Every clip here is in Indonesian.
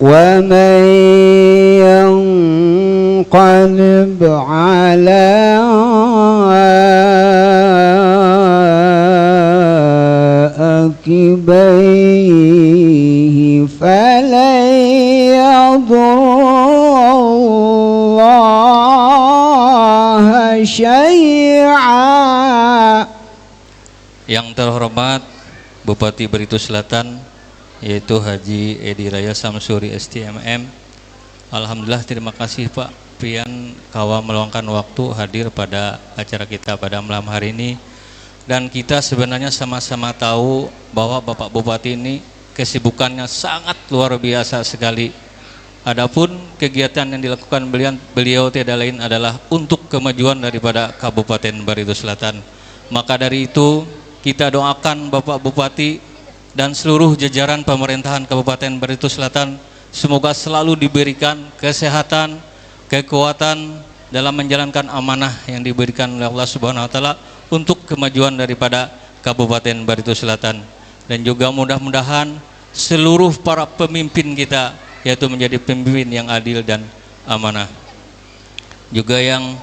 ومن ينقلب على عقبيه فلن يضر الله شيئا. Yang terhormat Bupati Baritu Selatan, yaitu Haji Edi Raya Samsuri STMM. Alhamdulillah, terima kasih Pak Pian Kawa meluangkan waktu hadir pada acara kita pada malam hari ini. Dan kita sebenarnya sama-sama tahu bahwa Bapak Bupati ini kesibukannya sangat luar biasa sekali. Adapun kegiatan yang dilakukan beliau tiada lain adalah untuk kemajuan daripada Kabupaten Baritu Selatan. Maka dari itu kita doakan Bapak Bupati dan seluruh jajaran pemerintahan Kabupaten Baritu Selatan semoga selalu diberikan kesehatan, kekuatan dalam menjalankan amanah yang diberikan oleh Allah Subhanahu wa taala untuk kemajuan daripada Kabupaten Baritu Selatan. Dan juga mudah-mudahan seluruh para pemimpin kita yaitu menjadi pemimpin yang adil dan amanah. Juga yang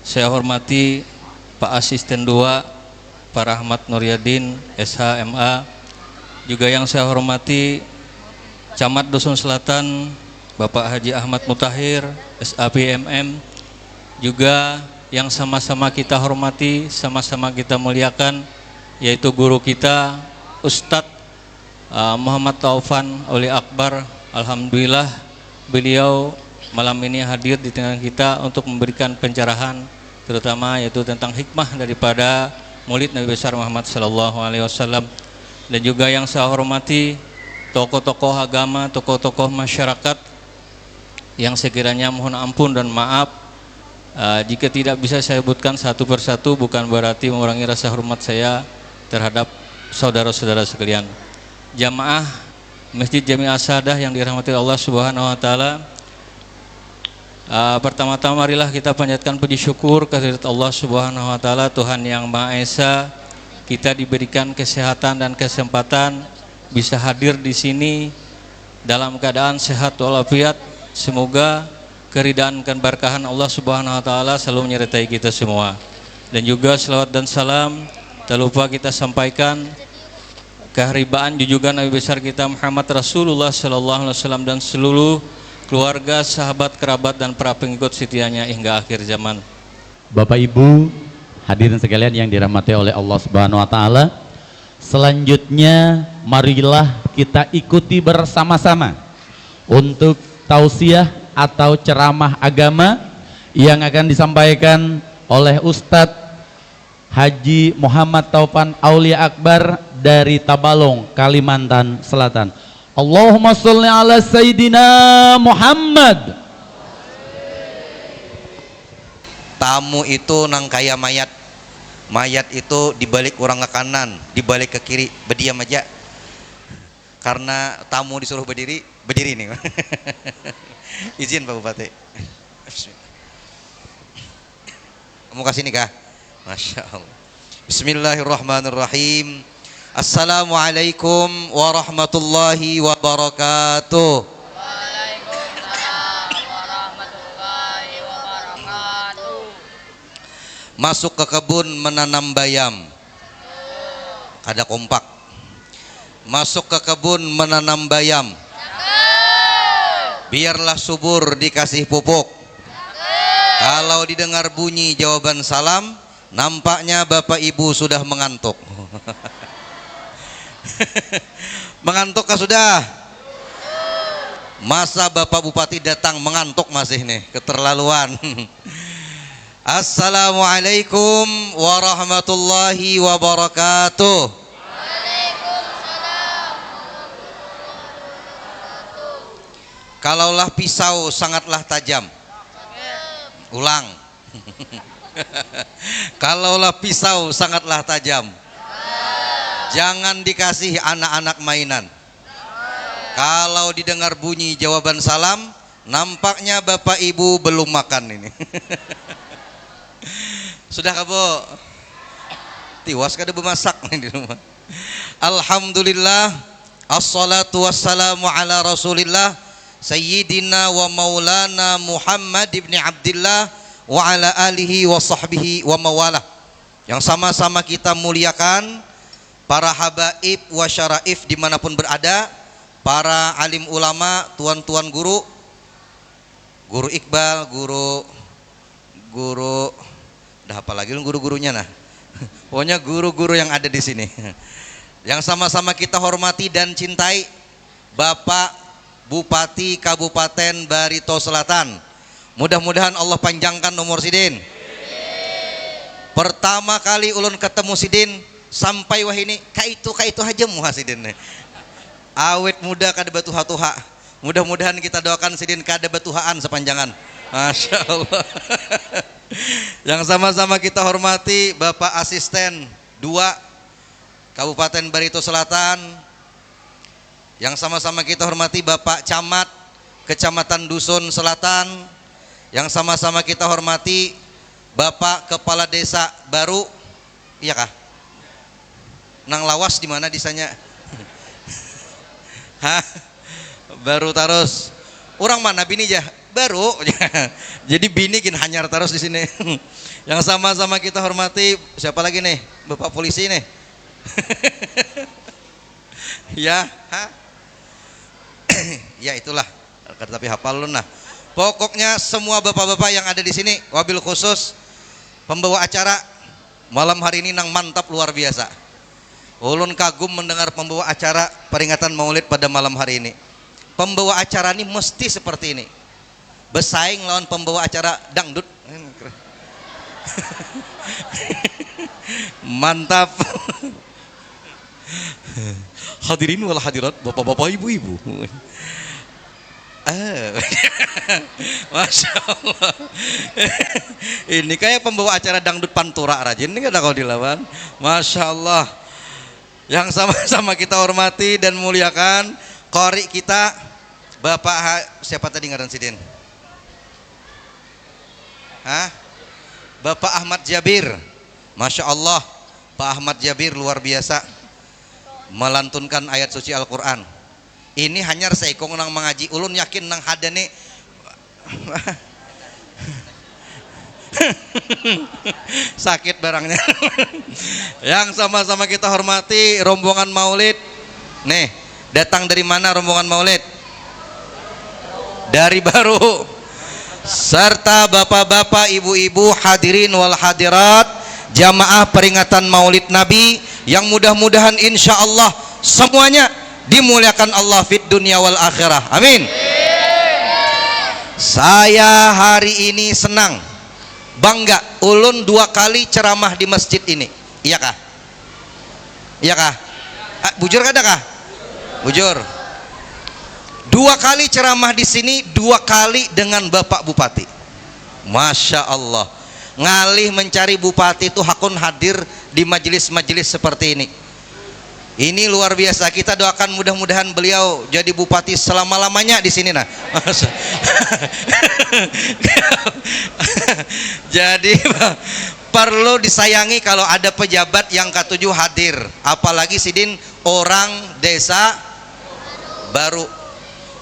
saya hormati Pak Asisten 2 Pak Rahmat Nuryadin SHMA, juga yang saya hormati Camat Dusun Selatan Bapak Haji Ahmad Mutahir SAPMM, juga yang sama-sama kita hormati, sama-sama kita muliakan, yaitu guru kita Ustadz Muhammad Taufan Oli Akbar. Alhamdulillah beliau malam ini hadir di tengah kita untuk memberikan pencerahan terutama yaitu tentang hikmah daripada Maulid Nabi besar Muhammad sallallahu alaihi wasallam. Dan juga yang saya hormati tokoh-tokoh agama, tokoh-tokoh masyarakat yang sekiranya mohon ampun dan maaf jika tidak bisa saya sebutkan satu persatu, bukan berarti mengurangi rasa hormat saya terhadap saudara-saudara sekalian. Jamaah Masjid Jami Asadah yang dirahmati Allah Subhanahu wa taala, pertama-tama marilah kita panjatkan puji syukur kehadirat Allah Subhanahu wa taala, Tuhan yang Maha Esa. Kita diberikan kesehatan dan kesempatan bisa hadir di sini dalam keadaan sehat walafiat. Semoga keridaan dan berkahan Allah Subhanahu wa taala selalu menyertai kita semua. Dan juga selawat dan salam tak lupa kita sampaikan keharibaan junjungan Nabi besar kita Muhammad Rasulullah sallallahu alaihi wasallam dan seluruh keluarga, sahabat, kerabat dan para pengikut setianya hingga akhir zaman. Bapak Ibu hadirin sekalian yang dirahmati oleh Allah Subhanahu wa taala, selanjutnya marilah kita ikuti bersama-sama untuk tausiah atau ceramah agama yang akan disampaikan oleh Ustadz Haji Muhammad Taufan Aulia Akbar dari Tabalong, Kalimantan Selatan. Allahumma sholli ala Sayyidina Muhammad. Tamu itu nang kaya mayat. Mayat itu dibalik orang ke kanan, dibalik ke kiri, berdiam aja. Karena tamu disuruh berdiri, berdiri nih. Izin Pak Bupati. Kamu kasih nih kah? Masya Allah. Bismillahirrahmanirrahim. Assalamualaikum warahmatullahi wabarakatuh. Waalaikumsalam warahmatullahi wabarakatuh. Masuk ke kebun menanam bayam. Ada kompak. Masuk ke kebun menanam bayam. Biarlah subur dikasih pupuk. Kalau didengar bunyi jawaban salam, nampaknya Bapak Ibu sudah mengantuk. Mengantukkah sudah? Masa Bapak Bupati datang mengantuk masih nih, keterlaluan. Assalamualaikum warahmatullahi wabarakatuh. Kalaulah pisau sangatlah tajam. Ulang. Kalaulah pisau sangatlah tajam, jangan dikasih anak-anak mainan. Kalau didengar bunyi jawaban salam, nampaknya Bapak Ibu belum makan ini. Sudah kamu tiwas kada bemasak di rumah. Alhamdulillah, assalatu wassalamu ala Rasulillah Sayyidina wa maulana Muhammad ibn Abdillah wa ala alihi wa sahbihi wa mawalah. Yang sama-sama kita muliakan para habaib wa syaraif dimanapun berada, para alim ulama, tuan-tuan guru, guru Iqbal, guru udah apa lagi guru-gurunya nah. Pokoknya guru-guru yang ada di sini. Yang sama-sama kita hormati dan cintai Bapak Bupati Kabupaten Barito Selatan. Mudah-mudahan Allah panjangkan umur Sidin. Pertama kali ulun ketemu Sidin sampai wah ini kaitu aja muha Sidin. Awet muda kada batuha-tuha. Mudah-mudahan kita doakan Sidin kada batuhaan sepanjangan. Masya Allah. Yang sama-sama kita hormati Bapak Asisten 2 Kabupaten Barito Selatan. Yang sama-sama kita hormati Bapak Camat Kecamatan Dusun Selatan. Yang sama-sama kita hormati Bapak Kepala Desa baru, iya kah? Nang lawas di mana disanya? Hah? Baru terus. Orang mana bini jah? Baru. Jadi bini gin hanyar terus di sini. Yang sama-sama kita hormati siapa lagi nih? Bapak polisi nih. Ya, ha? Ya itulah. Tapi hafal lu nah. Pokoknya semua bapak-bapak yang ada di sini, wabil khusus pembawa acara malam hari ini nang mantap luar biasa. Ulun kagum mendengar pembawa acara peringatan Maulid pada malam hari ini. Pembawa acara ini mesti seperti ini. Bersaing lawan pembawa acara dangdut. Mantap. Hadirin wal hadirat, bapak-bapak, ibu-ibu. Masya Allah. Ini kayak pembawa acara dangdut Pantura rajin ini kada kau dilawan. Masya Allah. Yang sama-sama kita hormati dan muliakan qori kita Bapak siapa tadi ngaran Sidin? Hah? Bapak Ahmad Jabir. Masya Allah, Pak Ahmad Jabir luar biasa melantunkan ayat suci Al-Quran. Ini hanya seikong nang mengaji, ulun yakin nang hadane sakit barangnya. Yang sama-sama kita hormati rombongan Maulid. Nih, datang dari mana rombongan Maulid? Dari Baru. Serta bapak-bapak, ibu-ibu, hadirin wal hadirat, jamaah peringatan Maulid Nabi yang mudah-mudahan insya Allah semuanya dimuliakan Allah fid dunia wal akhirah. Amin. Saya hari ini senang, bangga ulun 2 kali ceramah di masjid ini. Iya kah? Iya kah? Bujur kada kah? Bujur. 2 kali ceramah di sini, 2 kali dengan Bapak Bupati. Masya Allah. Ngalih mencari bupati itu hakun hadir di majelis-majelis seperti ini. Ini luar biasa. Kita doakan mudah-mudahan beliau jadi bupati selama-lamanya di sini nah. Jadi perlu disayangi kalau ada pejabat yang ke-7 hadir, apalagi Sidin orang desa baru.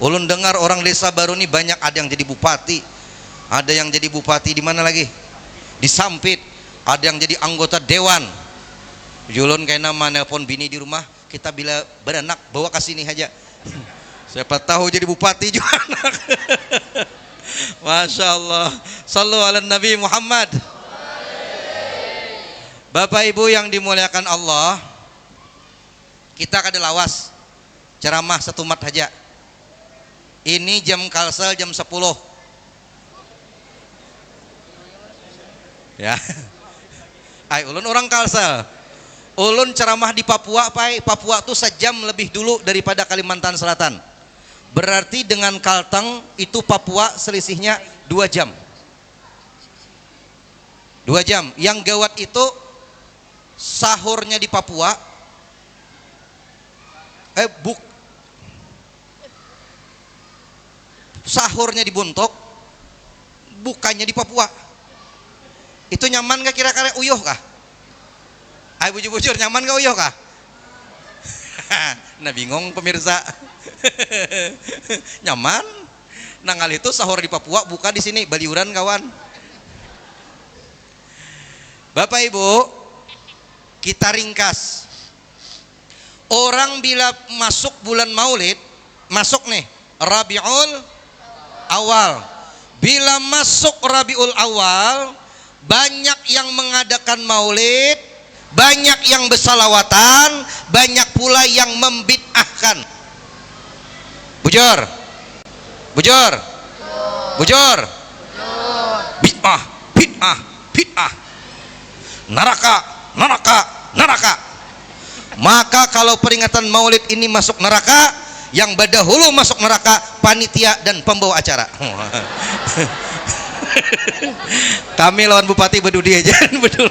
Ulun dengar orang desa baru ini banyak, ada yang jadi bupati, ada yang jadi bupati di mana lagi? Di Sampit, ada yang jadi anggota dewan. Julun kayak nama nelpon bini di rumah, kita bila beranak bawa ke sini aja. Siapa tahu jadi bupati juga anak. Masya Allah. Sallu ala Nabi Muhammad. Bapak Ibu yang dimuliakan Allah, kita kada lawas ceramah setumat aja. Ini jam kalsel jam 10. Ya. Ay, ulun orang Kalsel. Ulun ceramah di Papua, Pai. Papua tuh sejam lebih dulu daripada Kalimantan Selatan. Berarti dengan Kalteng itu Papua selisihnya 2 jam. 2 jam. Yang gawat itu sahurnya di Papua. Sahurnya di Buntok, bukannya di Papua. Itu nyaman gak kira-kira uyuh kah? Ayo bujur-bujur, nyaman gak uyuh kah? Nah bingung pemirsa. Nyaman? Nangal itu sahur di Papua, buka di sini, baliuran kawan. Bapak Ibu, kita ringkas. Orang bila masuk bulan Maulid, masuk nih Rabiul Awal. Bila masuk Rabiul Awal, banyak yang mengadakan Maulid, banyak yang bersalawatan, banyak pula yang membid'ahkan. Bujur, bujur, bujur, bid'ah, bid'ah, bid'ah, neraka, neraka, neraka. Maka kalau peringatan Maulid ini masuk neraka, yang berdahulu masuk neraka panitia dan pembawa acara. Kami lawan Bupati berdudi aja, betul.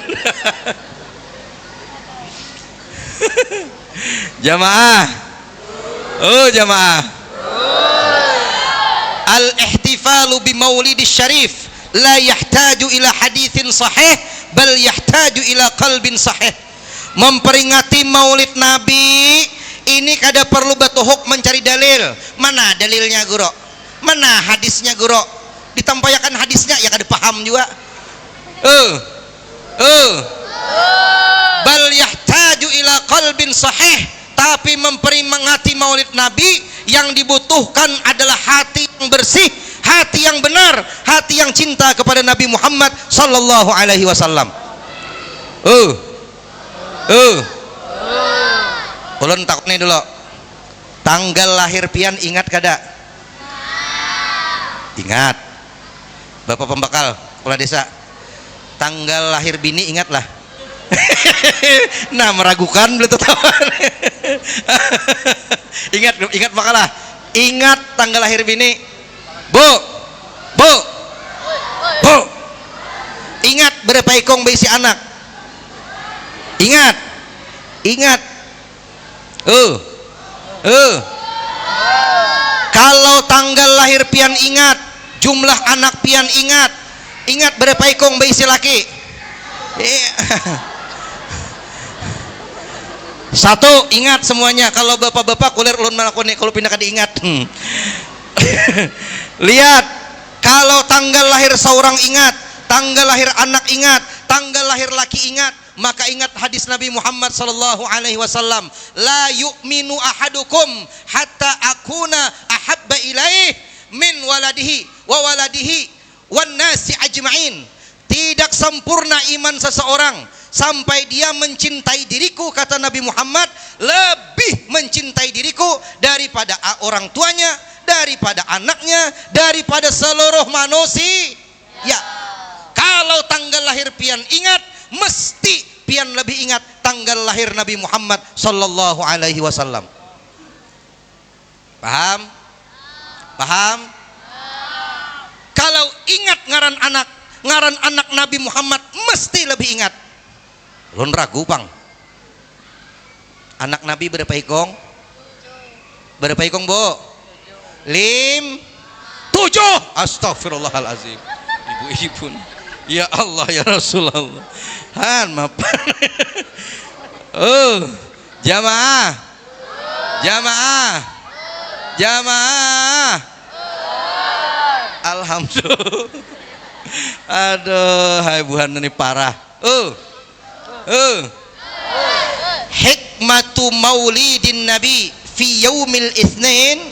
Jamaah, oh jamaah, al-ihtifalu bi maulidis syarif la yahtaju ila haditsin sahih bal yahtaju ila qalbin sahih. Memperingati maulid Nabi ini kada perlu batuhuk mencari dalil. Mana dalilnya guru? Mana hadisnya guru? Ditampayakan hadisnya ya kada paham juga. Bal yahtaju ila qalbin sahih. Tapi memperingati maulid Nabi yang dibutuhkan adalah hati yang bersih, hati yang benar, hati yang cinta kepada Nabi Muhammad sallallahu alaihi wasallam. Ulun takut nih dulu. Tanggal lahir pian ingat kada? Ingat. Bapak pembakal kepala desa. Tanggal lahir bini ingat lah. Nah meragukan belum tahu. Ingat makalah. Ingat tanggal lahir bini. Bu. Ingat berapa ekong berisi anak. Ingat. Kalau tanggal lahir pian ingat, jumlah anak pian ingat berapa ekong berisi laki. Satu, ingat semuanya. Kalau bapak-bapak kulir ulun malakuni kalau pindah kada ingat. Lihat, kalau tanggal lahir seorang ingat, tanggal lahir anak ingat, tanggal lahir laki ingat, maka ingat hadis Nabi Muhammad sallallahu alaihi wasallam, la yu'minu ahadukum hatta akuna ahabba ilaih min waladihi wa waladihi wan nasi ajma'in. Tidak sempurna iman seseorang sampai dia mencintai diriku, kata Nabi Muhammad, lebih mencintai diriku daripada orang tuanya, daripada anaknya, daripada seluruh manusia. Ya, kalau tanggal lahir pian ingat, mesti pian lebih ingat tanggal lahir Nabi Muhammad sallallahu alaihi wasallam. Paham? Paham? Kalau ingat ngaran anak Nabi Muhammad mesti lebih ingat. Lun ragu pang. Anak Nabi berapa ekong? Berapa ekong, Bu? 7. Astagfirullahalazim. Ibu-ibu. Ya Allah ya Rasulullah. Maaf. Jamaah. Alhamdulillah. Aduh, hai buhan ini parah. Hikmatu maulidin Nabi fi yaumil itsnain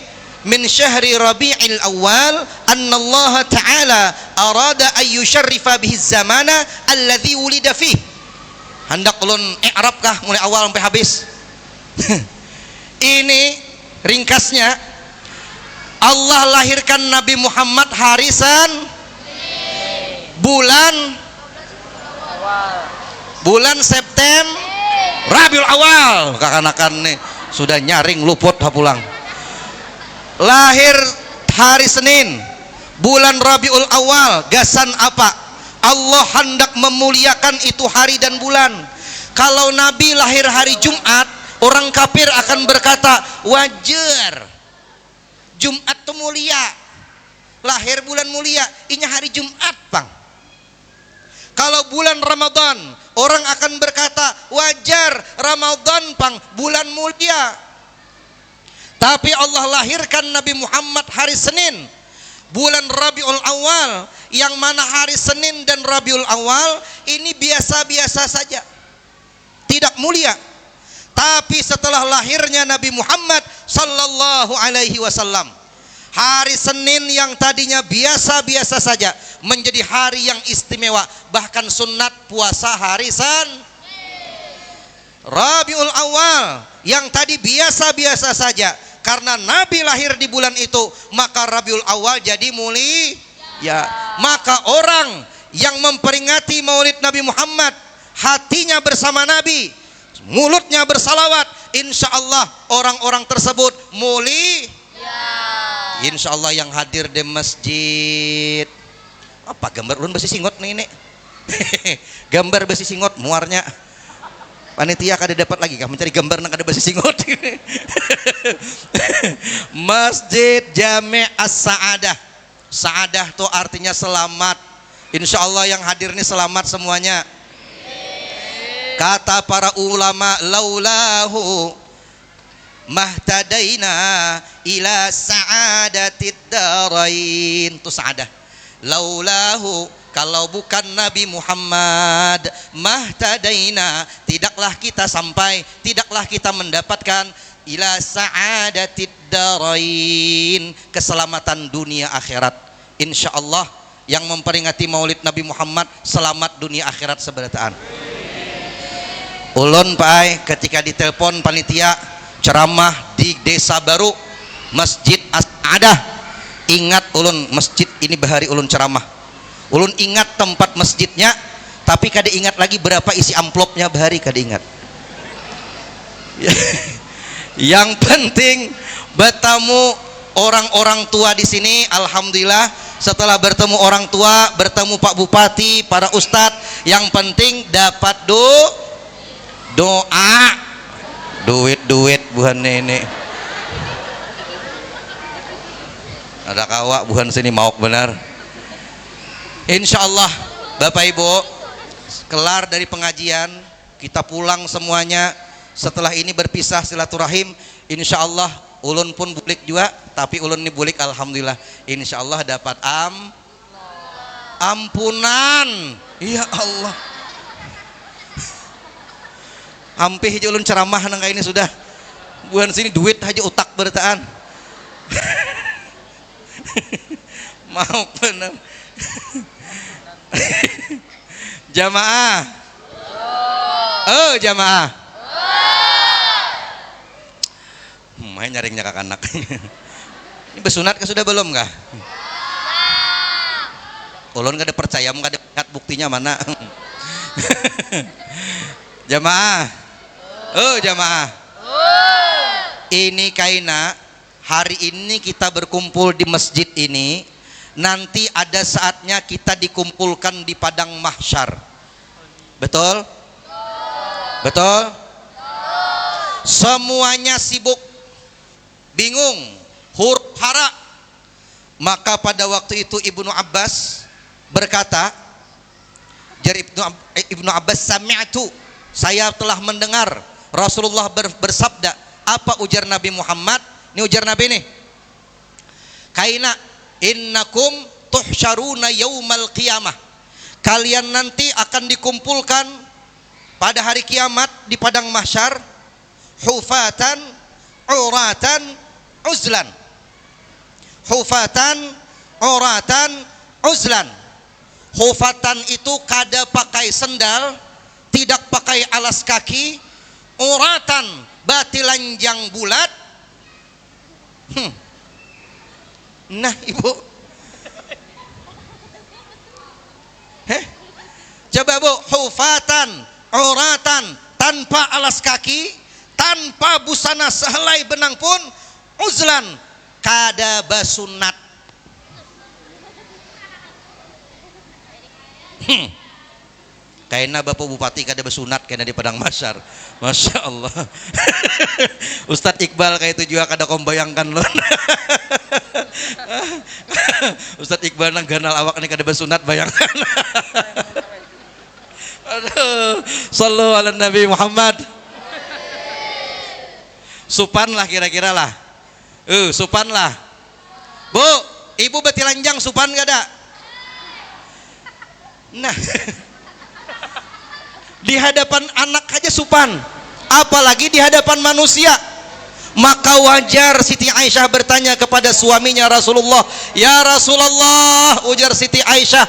min syahri Rabi'il Awal anna Allah Ta'ala arada an yusyarrifa bihi zamana alladhi wulida fih. Hendak ulun i'rab kah mulai awal sampai habis? Ini ringkasnya, Allah lahirkan Nabi Muhammad harisan bulan September Rabiul Awal. Kakanakan nih sudah nyaring luput pulang. Lahir hari Senin bulan Rabiul Awal. Gasan apa? Allah hendak memuliakan itu hari dan bulan. Kalau Nabi lahir hari Jumat, orang kafir akan berkata wajar, Jumat itu mulia, lahir bulan mulia, ini hari Jumat bang. Kalau bulan Ramadan, orang akan berkata wajar, Ramadan bang, bulan mulia. Tapi Allah lahirkan Nabi Muhammad hari Senin, bulan Rabiul Awal, yang mana hari Senin dan Rabiul Awal ini biasa-biasa saja, tidak mulia. Tapi setelah lahirnya Nabi Muhammad sallallahu alaihi wasallam, hari Senin yang tadinya biasa-biasa saja menjadi hari yang istimewa. Bahkan sunat puasa hari Rabiul Awal yang tadi biasa-biasa saja, karena Nabi lahir di bulan itu, maka Rabiul Awal jadi mulia. Maka orang yang memperingati Maulid Nabi Muhammad, hatinya bersama Nabi, mulutnya bersalawat, insya Allah orang-orang tersebut mulia. Insya Allah yang hadir di masjid, apa gambar ulun besi singot nih ini? Gambar besi singot muarnya. Panitia kada dapat lagi kah mencari gambar nang kada besi singot. Masjid Jami' As-Sa'adah. Sa'adah itu artinya selamat. Insya Allah yang hadir ini selamat semuanya. Kata para ulama, laulahu mahtadaina ila sa'adatid darain. Itu sa'adah. Laulahu, kalau bukan Nabi Muhammad, mahtadaina, tidaklah kita sampai, tidaklah kita mendapatkan ila sa'adatid darain, keselamatan dunia akhirat. Insya Allah yang memperingati Maulid Nabi Muhammad selamat dunia akhirat seberataan. Ulun pai ketika ditelepon panitia ceramah di desa baru Masjid As-Sa'adah, ingat ulun masjid ini bahari ulun ceramah, ulun ingat tempat masjidnya, tapi kada ingat lagi berapa isi amplopnya bahari kada ingat. Yang penting bertemu orang-orang tua di sini, alhamdulillah. Setelah bertemu orang tua, bertemu Pak Bupati, para ustadz, yang penting dapat doa, duit buhan nenek. Ada kawa buhan sini mauk benar. Insya Allah Bapak Ibu, kelar dari pengajian kita pulang semuanya. Setelah ini berpisah silaturahim. Insya Allah ulun pun bulik juga, tapi ulun ini bulik alhamdulillah. Insya Allah dapat ampunan. Ya Allah, hampir aja ulun ceramah nang ini sudah bukan sini duit aja utak bertaan. Mau benar. Jamaah, oh jamaah, main nyaringnya kakak anak. Ini besunat sudah belum kah? Ulun gak ada percaya, gak ada lihat buktinya mana. Jamaah, oh jamaah, ini kaina hari ini kita berkumpul di masjid ini, nanti ada saatnya kita dikumpulkan di padang mahsyar. Betul? Betul? Semuanya sibuk, bingung, huru-hara. Maka pada waktu itu Ibnu Abbas berkata, dari Ibnu Abbas, sami'tu, saya telah mendengar Rasulullah bersabda. Apa ujar Nabi Muhammad? Ini ujar Nabi nih, kaina innakum tuhsyaruna yaumal qiyamah, kalian nanti akan dikumpulkan pada hari kiamat di padang mahsyar, hufatan uratan uzlan. Hufatan uratan uzlan. Hufatan itu kada pakai sendal, tidak pakai alas kaki. Uratan batilanjang bulat. Nah ibu, coba bu, hufatan uratan, tanpa alas kaki, tanpa busana sehelai benang pun, uzlan, kada basunat. Kayaknya Bapak Bupati kada bersunat kayaknya di padang mahsyar. Masya Allah. Ustadz Iqbal kayak itu juga kada kombayangkan loh. Ustadz Iqbal nang ganal awak ini kada bersunat, bayangkan. Aduh, sallu ala Nabi Muhammad. Supan lah kira-kira lah. Supan lah. Bu, Ibu betilanjang supan gak ada? Nah, di hadapan anak aja supan, apalagi di hadapan manusia. Maka wajar Siti Aisyah bertanya kepada suaminya Rasulullah, "Ya Rasulullah," ujar Siti Aisyah,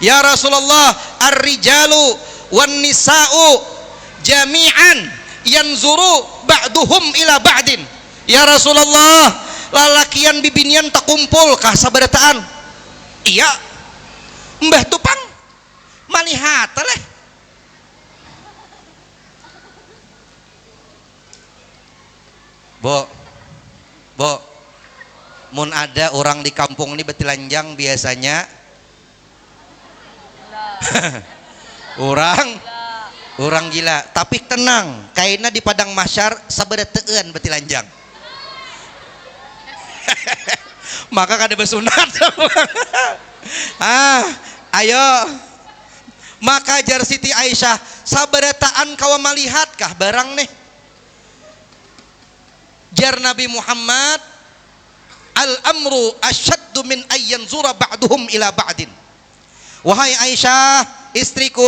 "Ya Rasulullah, ar-rijalu wan nisa'u jami'an yanzuru ba'duhum ila ba'din." Ya Rasulullah, lalakian bibinian tak kumpul kah sabarataan? Iya. Mbah Tupang malihat leh. Bo, mun ada orang di kampung ini betilanjang biasanya orang gila, tapi tenang, kaina di padang mahsyar sabereteun betilanjang. Maka kada besunat. Ayo. Maka jar Siti Aisyah, saberetaan kawa malihatkah barang nih? Jar Nabi Muhammad, al-amru asyaddu min ayyan zura ba'duhum ila ba'din. Wahai Aisyah, istriku,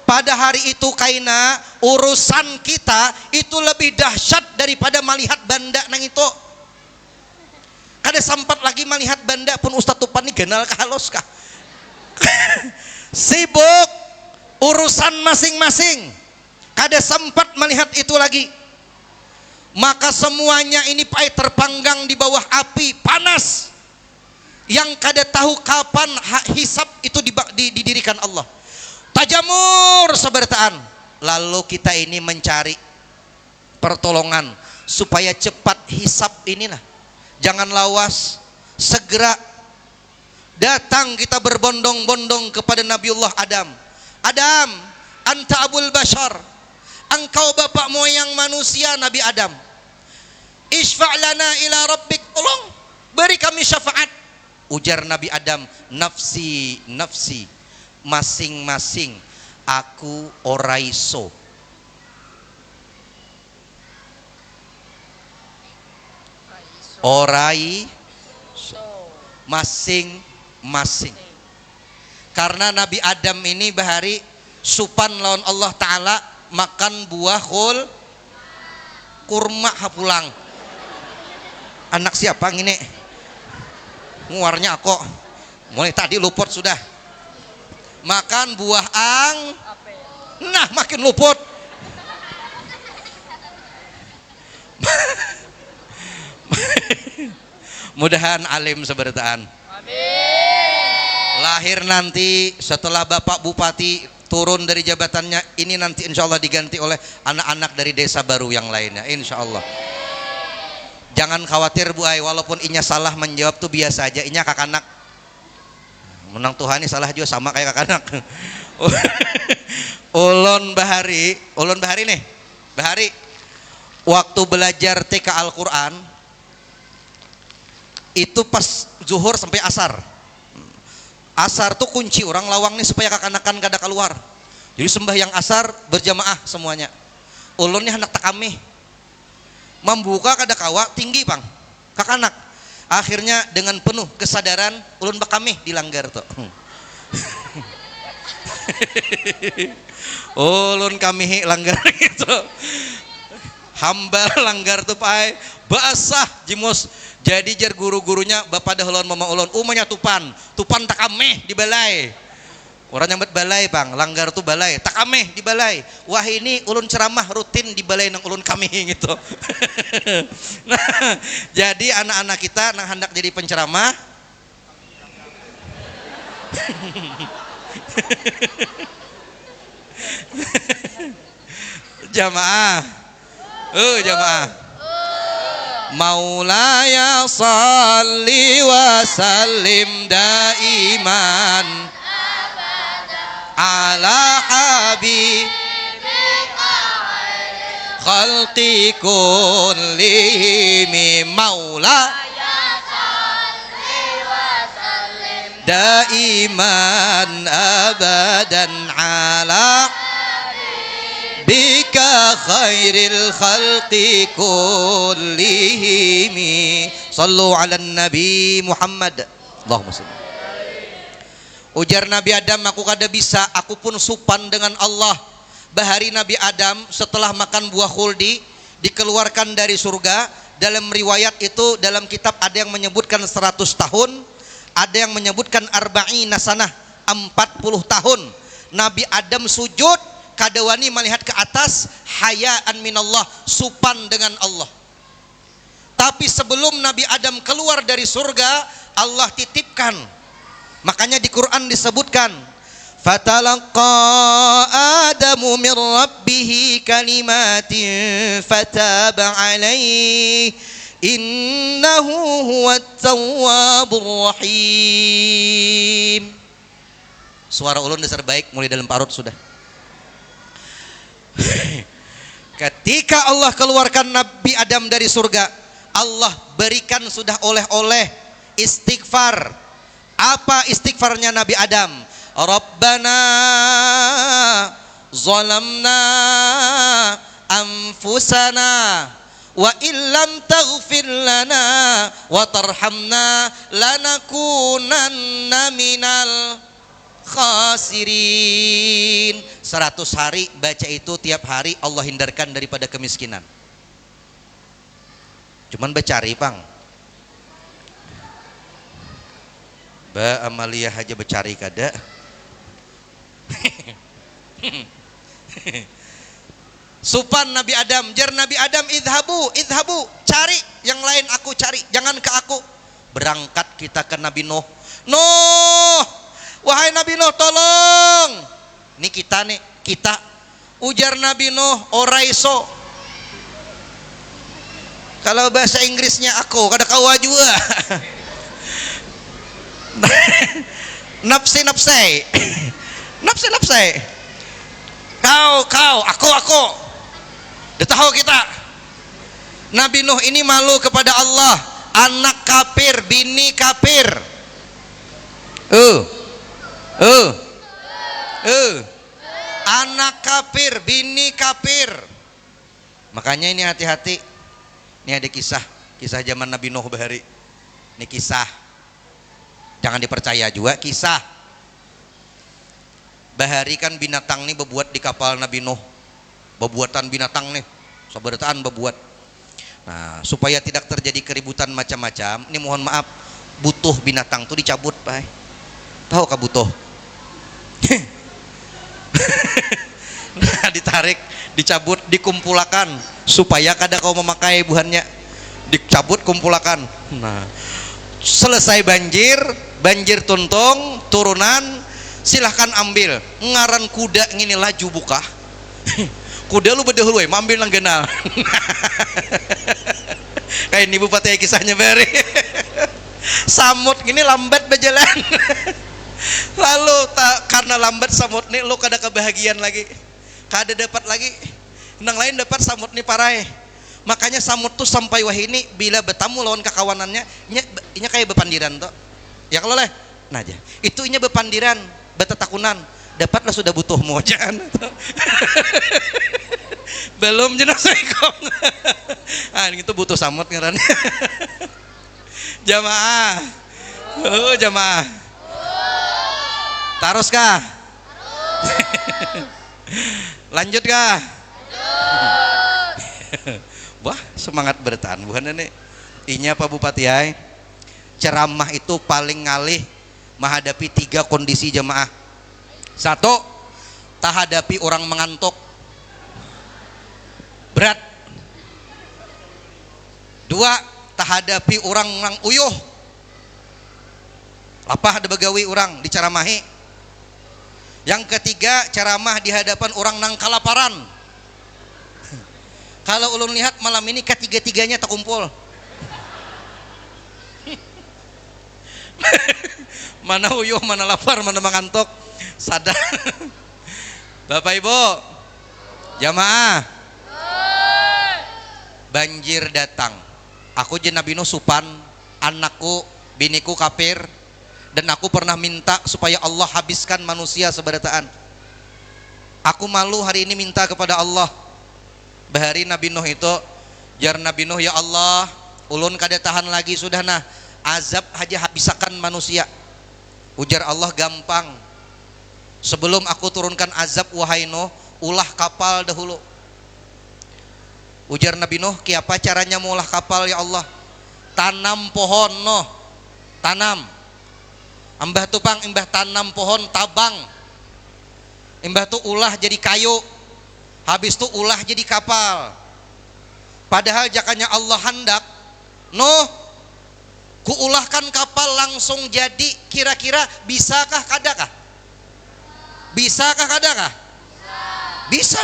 pada hari itu kaina urusan kita itu lebih dahsyat daripada melihat banda nang itu. Kada sempat lagi melihat banda pun Ustaz Tupan ini genal kahalos kah? Sibuk urusan masing-masing, kada sempat melihat itu lagi. Maka semuanya ini terpanggang di bawah api panas yang kada tahu kapan hisab itu didirikan Allah. Tajamur sebertaan. Lalu kita ini mencari pertolongan supaya cepat hisab inilah. Jangan lawas, segera datang kita berbondong-bondong kepada Nabiullah Adam. Adam, anta abul bashar, engkau bapak moyang manusia Nabi Adam. Isfa'lana ila rabbik, tolong beri kami syafaat. Ujar Nabi Adam, nafsi nafsi, masing-masing aku oraiso. Orai masing-masing. Karena Nabi Adam ini bahari supan lawan Allah Ta'ala makan buah kurma hapulang. Anak siapa ngine? Nguarnya aku mulai tadi luput sudah. Makan buah nah makin luput. Mudahan alim seberataan. Lahir nanti setelah Bapak Bupati turun dari jabatannya ini, nanti insya Allah diganti oleh anak-anak dari desa baru yang lainnya, insya Allah. Jangan khawatir Bu Ai, walaupun inya salah menjawab tuh biasa aja, inya kakanak menang Tuhan ini salah juga sama kayak kakanak. Ulun bahari nih, bahari waktu belajar TK Al-Quran itu pas zuhur sampai asar. Asar tuh kunci orang lawang nih supaya kakanakan kada keluar. Jadi sembahyang asar berjamaah semuanya. Ulun nih hendak takami membuka kada kawa tinggi bang kakanak. Akhirnya dengan penuh kesadaran ulun bakami dilanggar tuh. Ulun kami langgar gitu. Hamba langgar tuh pai basah jimus. Jadi jar guru-gurunya bapak dahulun mama ulun umanya tupan takameh di balai. Orang nyambet balai bang, langgar tuh balai, takameh di balai. Wah ini ulun ceramah rutin di balai nang ulun kami gitu. Nah, jadi anak-anak kita nang hendak jadi penceramah jamaah. Jamaah. Maulaya salli wa sallim daiman ala habibika khalqi kullihim. Maulaya salli wa sallim daiman abadan ala bika khairil khalqi kullihim. Sallu ala Nabi Muhammad. Allahumma salli. Ujar Nabi Adam, aku kada bisa, aku pun supan dengan Allah. Bahari Nabi Adam setelah makan buah khuldi dikeluarkan dari surga. Dalam riwayat itu, dalam kitab ada yang menyebutkan 100 tahun, ada yang menyebutkan arba'ina sanah, 40 tahun. Nabi Adam sujud, kadawani melihat ke atas, hayaan minallah, supan dengan Allah. Tapi sebelum Nabi Adam keluar dari surga, Allah titipkan. Makanya di Quran disebutkan, fatalaqa Adamu min rabbih kalimatin fataba alaihi innahu huwat tawwabur rahim. Suara ulun dasar baik mulai dalam parut sudah. Ketika Allah keluarkan Nabi Adam dari surga, Allah berikan sudah oleh-oleh istighfar. Apa istighfarnya Nabi Adam? Rabbana zalamna anfusana wa illam taghfir lana wa tarhamna lanakunanna minal khasirin. 100 hari baca itu tiap hari, Allah hindarkan daripada kemiskinan. Cuman becari pang Ba Amalia aja becari kada. Supan Nabi Adam, jar Nabi Adam, idhabu, cari yang lain, aku cari, jangan ke aku. Berangkat kita ke Nabi Nuh. Nuh, wahai Nabi Nuh, tolong. Ini kita nih, kita. Ujar Nabi Nuh, oraiso. Kalau bahasa Inggrisnya aku, kada kau juga. Nafsi. Kau, aku. Dia tahu kita. Nabi Nuh ini malu kepada Allah. Anak kafir, bini kafir. Anak kafir, bini kafir. Makanya ini hati-hati. Ini ada kisah zaman Nabi Nuh bahari. Ini kisah. Jangan dipercaya juga, kisah. Bahari kan binatang nih berbuat di kapal Nabi Nuh. Bebuatan binatang nih, sabarataan bebuat. Nah, supaya tidak terjadi keributan macam-macam, ini mohon maaf, butuh binatang tuh dicabut, Pak. Tahu kah butuh? Nah, ditarik, dicabut, dikumpulakan supaya kada kau memakai buhannya. Dicabut, kumpulakan. Nah, selesai banjir tuntung, turunan, silahkan ambil. Ngaran kuda ngini laju buka. Kuda lu bedahulu ambil nang genal. Kayak ini bupati kisahnya beri. Samut gini lambat berjalan. Lalu karena lambat samut nih lu kada kebahagiaan lagi. Kada dapat lagi. Nang lain dapat samut nih parai. Makanya samut tuh sampai wah ini bila bertamu lawan kekawanannya, inya kayak bepandiran tuh. Ya kalau leh, nah aja. Itu inya bepandiran, betetakunan. Dapatlah sudah butuh mojan. Belum jenazah ikong. Ah, itu butuh samut ngaran. Jamaah. Jamaah. Tarus kah? Lanjut kah? Wah, semangat bertahan bukan nih. Inya Pak Bupati ay. Ceramah itu paling ngalih menghadapi 3 kondisi jamaah. 1, tak hadapi orang mengantuk berat. 2, tak hadapi orang nang uyuh. Apa ada begawi orang diceramahi. Yang ketiga, ceramah di hadapan orang nang kalaparan. Kalau ulun lihat malam ini ketiga-tiganya tak kumpul. Mana uyuh, mana lapar, mana mengantuk. Sadar. Bapak Ibu, jamaah, banjir datang. Aku je Nabi Nuh supan, anakku, biniku kafir, dan aku pernah minta supaya Allah habiskan manusia seberataan. Aku malu hari ini minta kepada Allah. Bahari Nabi Nuh itu, jar Nabi Nuh, ya Allah, ulun kada tahan lagi sudah nah, azab aja habisakan manusia. Ujar Allah, gampang. Sebelum aku turunkan azab wahai Nuh, ulah kapal dahulu. Ujar Nabi Nuh, kiapa caranya mengulah kapal ya Allah? Tanam pohon Nuh, tanam. Embah tupang, embah tanam pohon tabang. Embah tu ulah jadi kayu. Habis tu ulah jadi kapal. Padahal jakanya Allah hendak, Nuh, kuulahkan kapal langsung jadi, kira-kira bisakah kadakah? Bisakah kadakah? Bisa.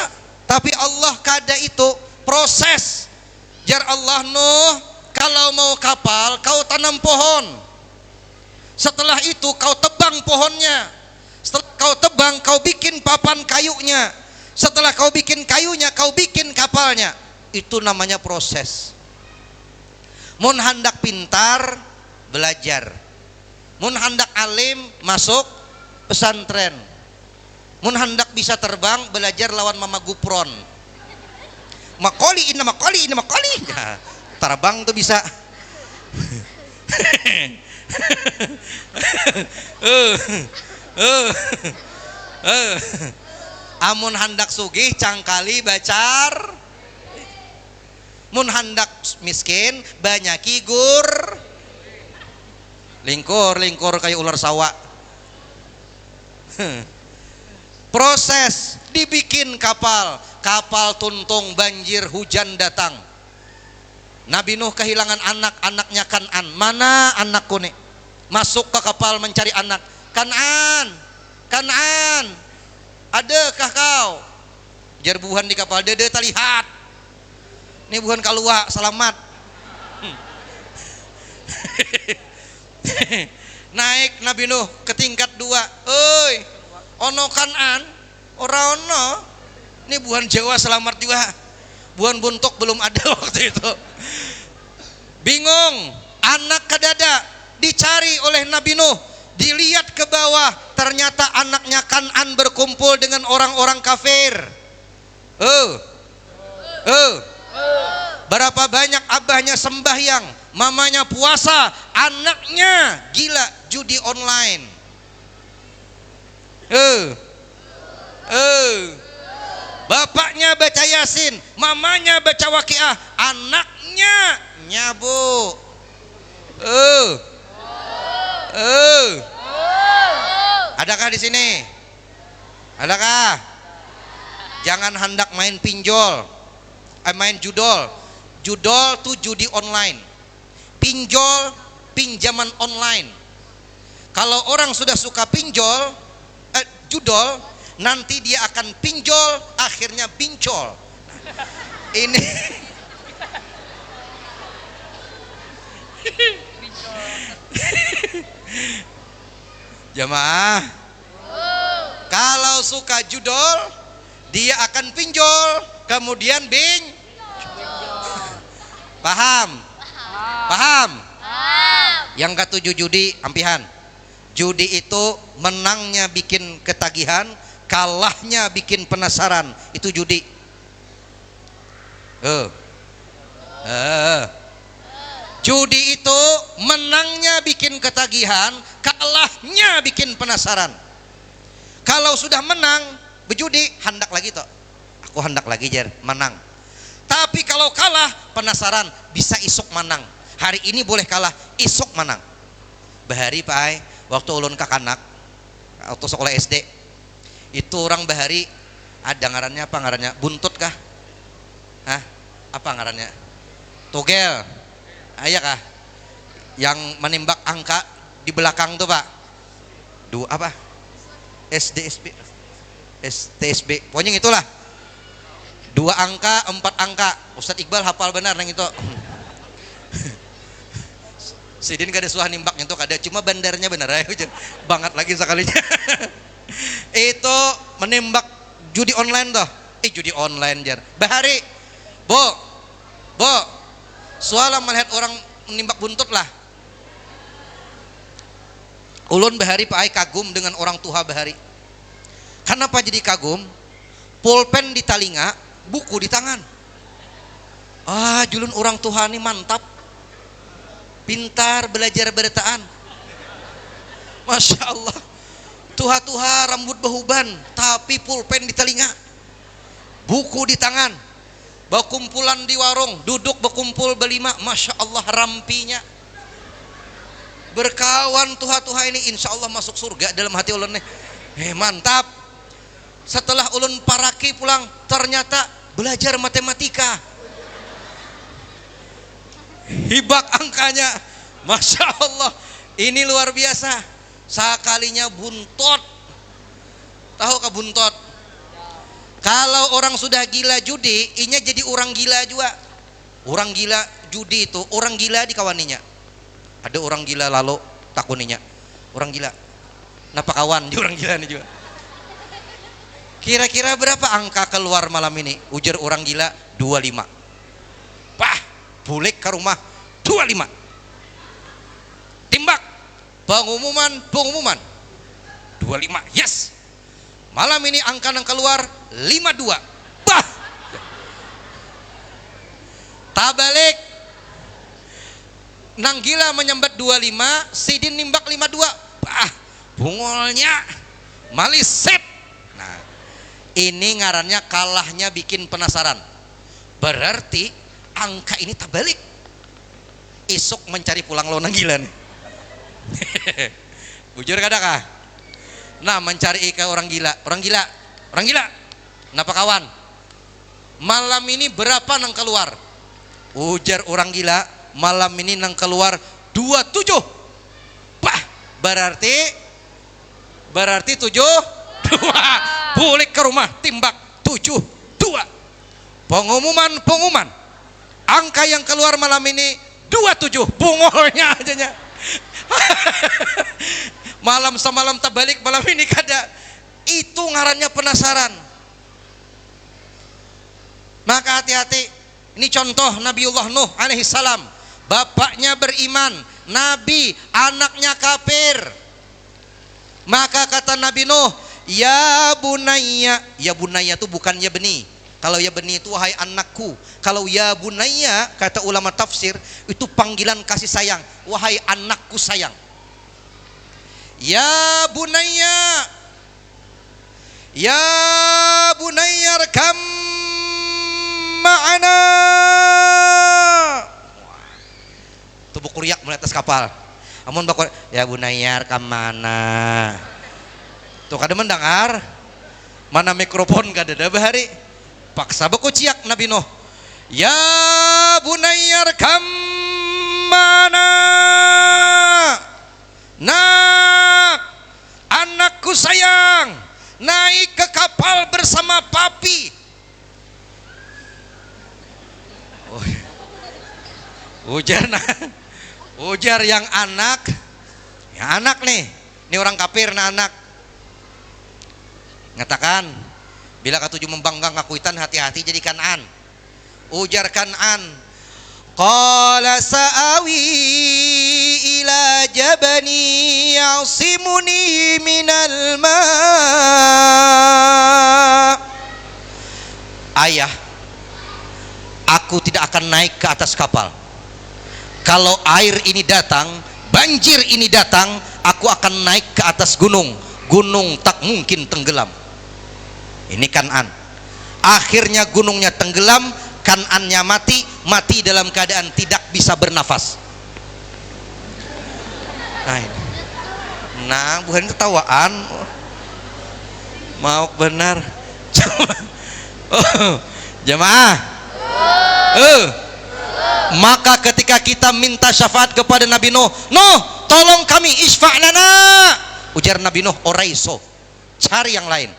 Tapi Allah kada itu proses. Jar Allah, Nuh, kalau mau kapal kau tanam pohon. Setelah itu kau tebang pohonnya. Setelah kau tebang, kau bikin papan kayunya. Setelah kau bikin kayunya, kau bikin kapalnya. Itu namanya proses. Mun hendak pintar, belajar. Mun hendak alim, masuk pesantren. Mun hendak bisa terbang, belajar lawan Mama Gupron. Makoli, ya, terbang tuh bisa. Amun hendak sugih cangkali bacar. Mun hendak miskin banyaki gur. Lingkur kayak ular sawah. Proses dibikin kapal tuntung, banjir, hujan datang. Nabi Nuh kehilangan anak, anaknya Kan'an. Mana anakku nih? Masuk ke kapal mencari anak. Kan'an, adakah kau? Jar buhan di kapal, dede talihat. Ini buhan kalua, selamat. Naik Nabi Nuh ke tingkat 2. Oi, ono Kan'an, ora ono. Ini buhan Jawa selamat juga. Buhan buntuk belum ada waktu itu. Bingung, anak kedada dicari oleh Nabi Nuh, dilihat ke bawah, ternyata anaknya Kan'an berkumpul dengan orang-orang kafir. Berapa banyak abahnya sembahyang, mamanya puasa, anaknya gila judi online. Bapaknya baca Yasin, mamanya baca Waqiah, anaknya nyabu. Adakah di sini? Adakah? Jangan hendak main pinjol, main judol. Judol tuh judi online. Pinjol, pinjaman online. Kalau orang sudah suka pinjol, judol, nanti dia akan pinjol, akhirnya bincol. Ini jamaah, kalau suka judol, dia akan pinjol, kemudian paham? Yang ketujuh judi, ampihan. Judi itu menangnya bikin ketagihan, kalahnya bikin penasaran. Itu judi. Judi itu menangnya bikin ketagihan, kalahnya bikin penasaran. Kalau sudah menang berjudi, hendak lagi toh. Aku hendak lagi jar menang. Tapi kalau kalah penasaran, bisa isuk menang. Hari ini boleh kalah, isuk menang. Bahari pai, waktu ulun kakanak, waktu sekolah SD, itu orang bahari ada ngarannya apa ngarannya? Buntut kah? Hah? Apa ngarannya? Togel. Ayah kah? Yang menembak angka di belakang tuh pak? Apa? STSB. Pokoknya itulah. 2 angka, 4 angka. Ustadz Iqbal hafal benar nang itu. Sidin kada suah nimbaknya tuh kada, cuma bandarnya benar aja. Banget lagi sekalinya. Itu menembak judi online tuh. Judi online jar. Bahari. Bo. Soalnya melihat orang menimbak buntut lah. Ulun bahari pakai kagum dengan orang tua bahari. Kenapa jadi kagum? pulpen di talinga, buku di tangan. Ah, julun orang Tuhan ini mantap, pintar belajar bertaan. Masya Allah, tuha-tuha rambut behuban, tapi pulpen di telinga, buku di tangan, berkumpulan di warung, duduk berkumpul berlima, Masya Allah rampinya. Berkawan tuha-tuha ini insya Allah masuk surga dalam hati ulun nih. Mantap. Setelah ulun paraki pulang, ternyata belajar matematika. Hibak angkanya, Masya Allah, ini luar biasa. Sekalinya buntot. Tahukah buntot? Kalau orang sudah gila judi, inya jadi orang gila juga. Orang gila judi itu, orang gila dikawaninya. Ada orang gila lalu takuninya, orang gila. Napa kawan di orang gila ini juga. Kira-kira berapa angka keluar malam ini? Ujar orang gila 25. Pah, bulik ke rumah 25. Timbak, pengumuman 25. Yes. Malam ini angka yang keluar 52. Bah. Tabalik. Nang gila menyambat 25, sidin nimbak 52. Bah, bungolnya malisip. Nah, ini ngarannya kalahnya bikin penasaran. Berarti angka ini tabalik. Isuk mencari pulang lo nang gila nih. Bujur kadakah? Nah, mencari ke orang gila. Orang gila. Kenapa kawan? Malam ini berapa nang keluar? Ujar orang gila, malam ini nang keluar 27. Bah, berarti 7 2. Bulik ke rumah, timbak 7 2. Pengumuman. Angka yang keluar malam ini 27. Bungolnya ajanya. Malam semalam terbalik, malam ini kada. Itu ngarannya penasaran. Maka hati-hati. Ini contoh Nabiullah Nuh alaihi salam. Bapaknya beriman, nabi, anaknya kafir. Maka kata Nabi Nuh, ya bunayya. Ya bunayya itu bukan ya beni. Kalau ya beni itu wahai anakku. Kalau ya bunayya, kata ulama tafsir, itu panggilan kasih sayang. Wahai anakku sayang. Ya bunayya, ya bunayya rekam ma'ana. Tubuh kuriak mulai atas kapal. Amun bakor, ya bunayya rekam mana. Tuh kada mendengar. Mana mikrofon kada ada bahari. Paksa berkuciak Nabi Nuh. Ya bunayya rekam mana. Nak, anakku sayang, naik ke kapal bersama papi. Ujar yang anak, nih, ini orang kafir nah anak. Ngatakan, bila ketujuh membanggang kakuitan hati-hati jadi Kan'an. Ujar Kan'an, qala sa'awi ila jabani ya'simuni minal ma'. Ayah, aku tidak akan naik ke atas kapal. Kalau air ini datang, banjir ini datang, aku akan naik ke atas gunung. Gunung tak mungkin tenggelam. Ini Kan'an. Akhirnya gunungnya tenggelam, Kan'annya mati dalam keadaan tidak bisa bernafas. Nah, bukan ketawaan. Mau benar. Jemaah. Maka ketika kita minta syafaat kepada Nabi Nuh, Nuh, tolong kami, isfa'lana. Ujar Nabi Nuh, oraiso, cari yang lain.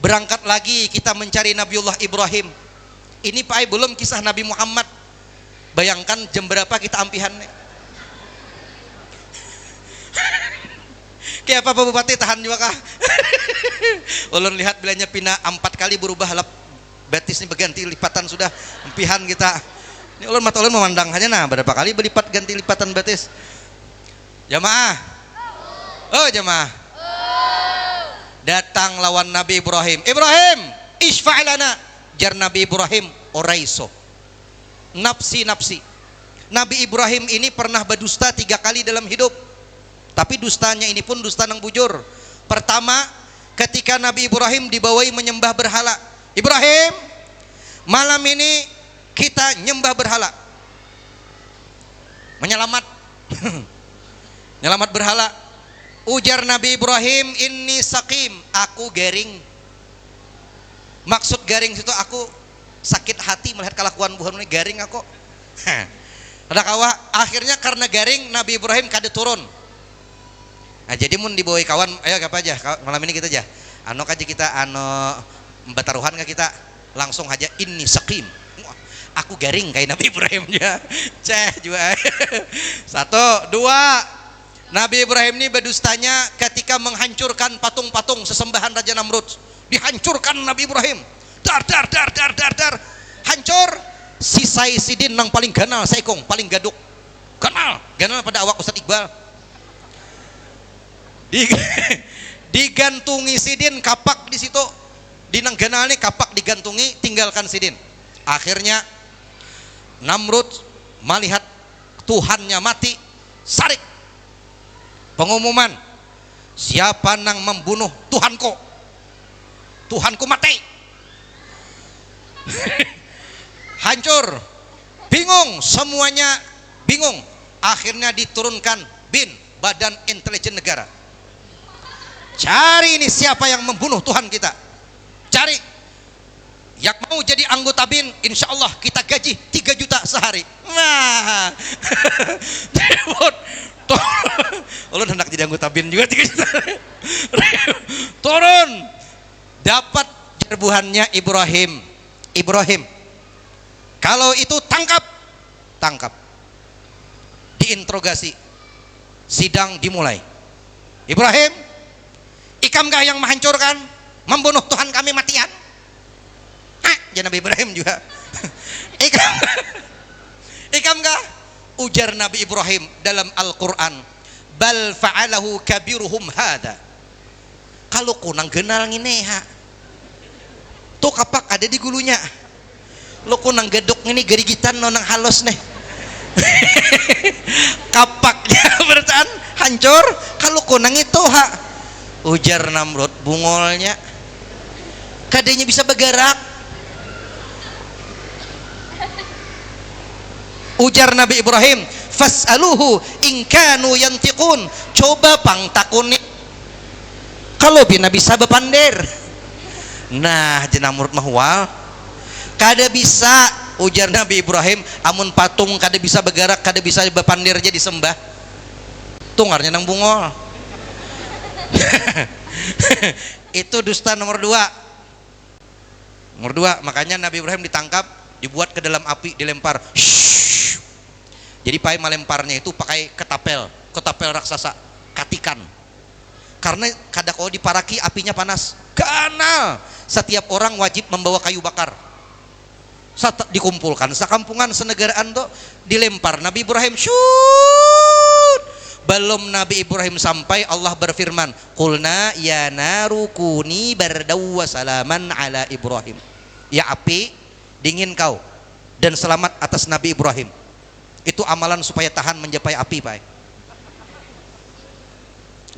Berangkat lagi kita mencari Nabiullah Ibrahim. Ini Pak belum kisah Nabi Muhammad. Bayangkan jam berapa kita ampihannya. Kayak apa Pak Bupati tahan juga kah? Ulun lihat bilanya pina 4 kali berubah lap betis ini berganti lipatan sudah ampihan kita. Ini ulun mata ulun memandang hanya nah berapa kali berlipat ganti lipatan betis. Jamaah. Oh jamaah. Datang lawan Nabi Ibrahim. isfa'lana. Jar Nabi Ibrahim oraiso. Nafsi. Nabi Ibrahim ini pernah berdusta 3 kali dalam hidup. Tapi dustanya ini pun dusta nang bujur. Pertama, ketika Nabi Ibrahim dibawai menyembah berhala. Ibrahim, malam ini kita nyembah berhala. Menyelamat. Nyelamat berhala. Ujar Nabi Ibrahim, inni sakim, aku garing. Maksud garing itu aku sakit hati melihat kelakuan buhan ini, garing aku. Ada kawah, akhirnya karena garing Nabi Ibrahim kada turun. Nah, jadi mun dibawai kawan, ayo apa aja malam ini kita aja. Ano aja kita bataruhan ka kita langsung aja inni sakim. Aku garing kayak Nabi Ibrahim ya. Juga. 1, 2. Nabi Ibrahim ini berdustanya ketika menghancurkan patung-patung sesembahan Raja Namrud. Dihancurkan Nabi Ibrahim. Dar. Hancur. Sisai sidin nang paling ganal saikong, paling gaduk. Ganal pada awak Ustaz Iqbal. Digantungi sidin, kapak di situ. Di nang ganal ini kapak digantungi, tinggalkan sidin. Akhirnya Namrud melihat Tuhannya mati, sarik pengumuman, siapa nang membunuh Tuhanku, Tuhanku mati. Hancur, bingung, semuanya bingung. Akhirnya diturunkan BIN, Badan Intelijen Negara. Cari ini siapa yang membunuh Tuhan kita, cari. Yang mau jadi anggota BIN, insya Allah kita gaji 3 juta sehari. Nah, ulun hendak jadi anggota BIN juga 3 juta. Turun, dapat jerbuhannya Ibrahim. Kalau itu tangkap, diinterogasi, sidang dimulai. Ibrahim, ikamkah yang menghancurkan, membunuh Tuhan kami matian? Ya Nabi Ibrahim juga. Ikamkah? Ujar Nabi Ibrahim dalam Al-Quran, bal fa'alahu kabiruhum hada. Kalau kunang genal ngineha tuh kapak ada di gulunya. Lo kunang geduk ini gerigitan nonang halus nih. Kapaknya bertaan hancur. Kalau kunang itu ujar Namrud, bungolnya kadenya bisa bergerak. Ujar Nabi Ibrahim, fas'aluhu in kanu yantiqun. Coba pang takuni kalau bina bisa bepander. Nah, Namrud mahwal kada bisa. Ujar Nabi Ibrahim, amun patung kada bisa bergerak, kada bisa bepander aja disembah, tungarnya nang bungol. Itu dusta nomor 2. Makanya Nabi Ibrahim ditangkap, dibuat ke dalam api, dilempar. Jadi pai melemparnya itu pakai ketapel raksasa, katikan. Karena kada kalau diparaki apinya panas. Kanal. Setiap orang wajib membawa kayu bakar. Dikumpulkan sekampungan senegaraan tuh dilempar. Nabi Ibrahim shoot. Belum Nabi Ibrahim sampai, Allah berfirman, qulna ya naru kuni bardaw wa salaman ala Ibrahim. Ya api, dingin kau dan selamat atas Nabi Ibrahim. Itu amalan supaya tahan mencapai api, Pak.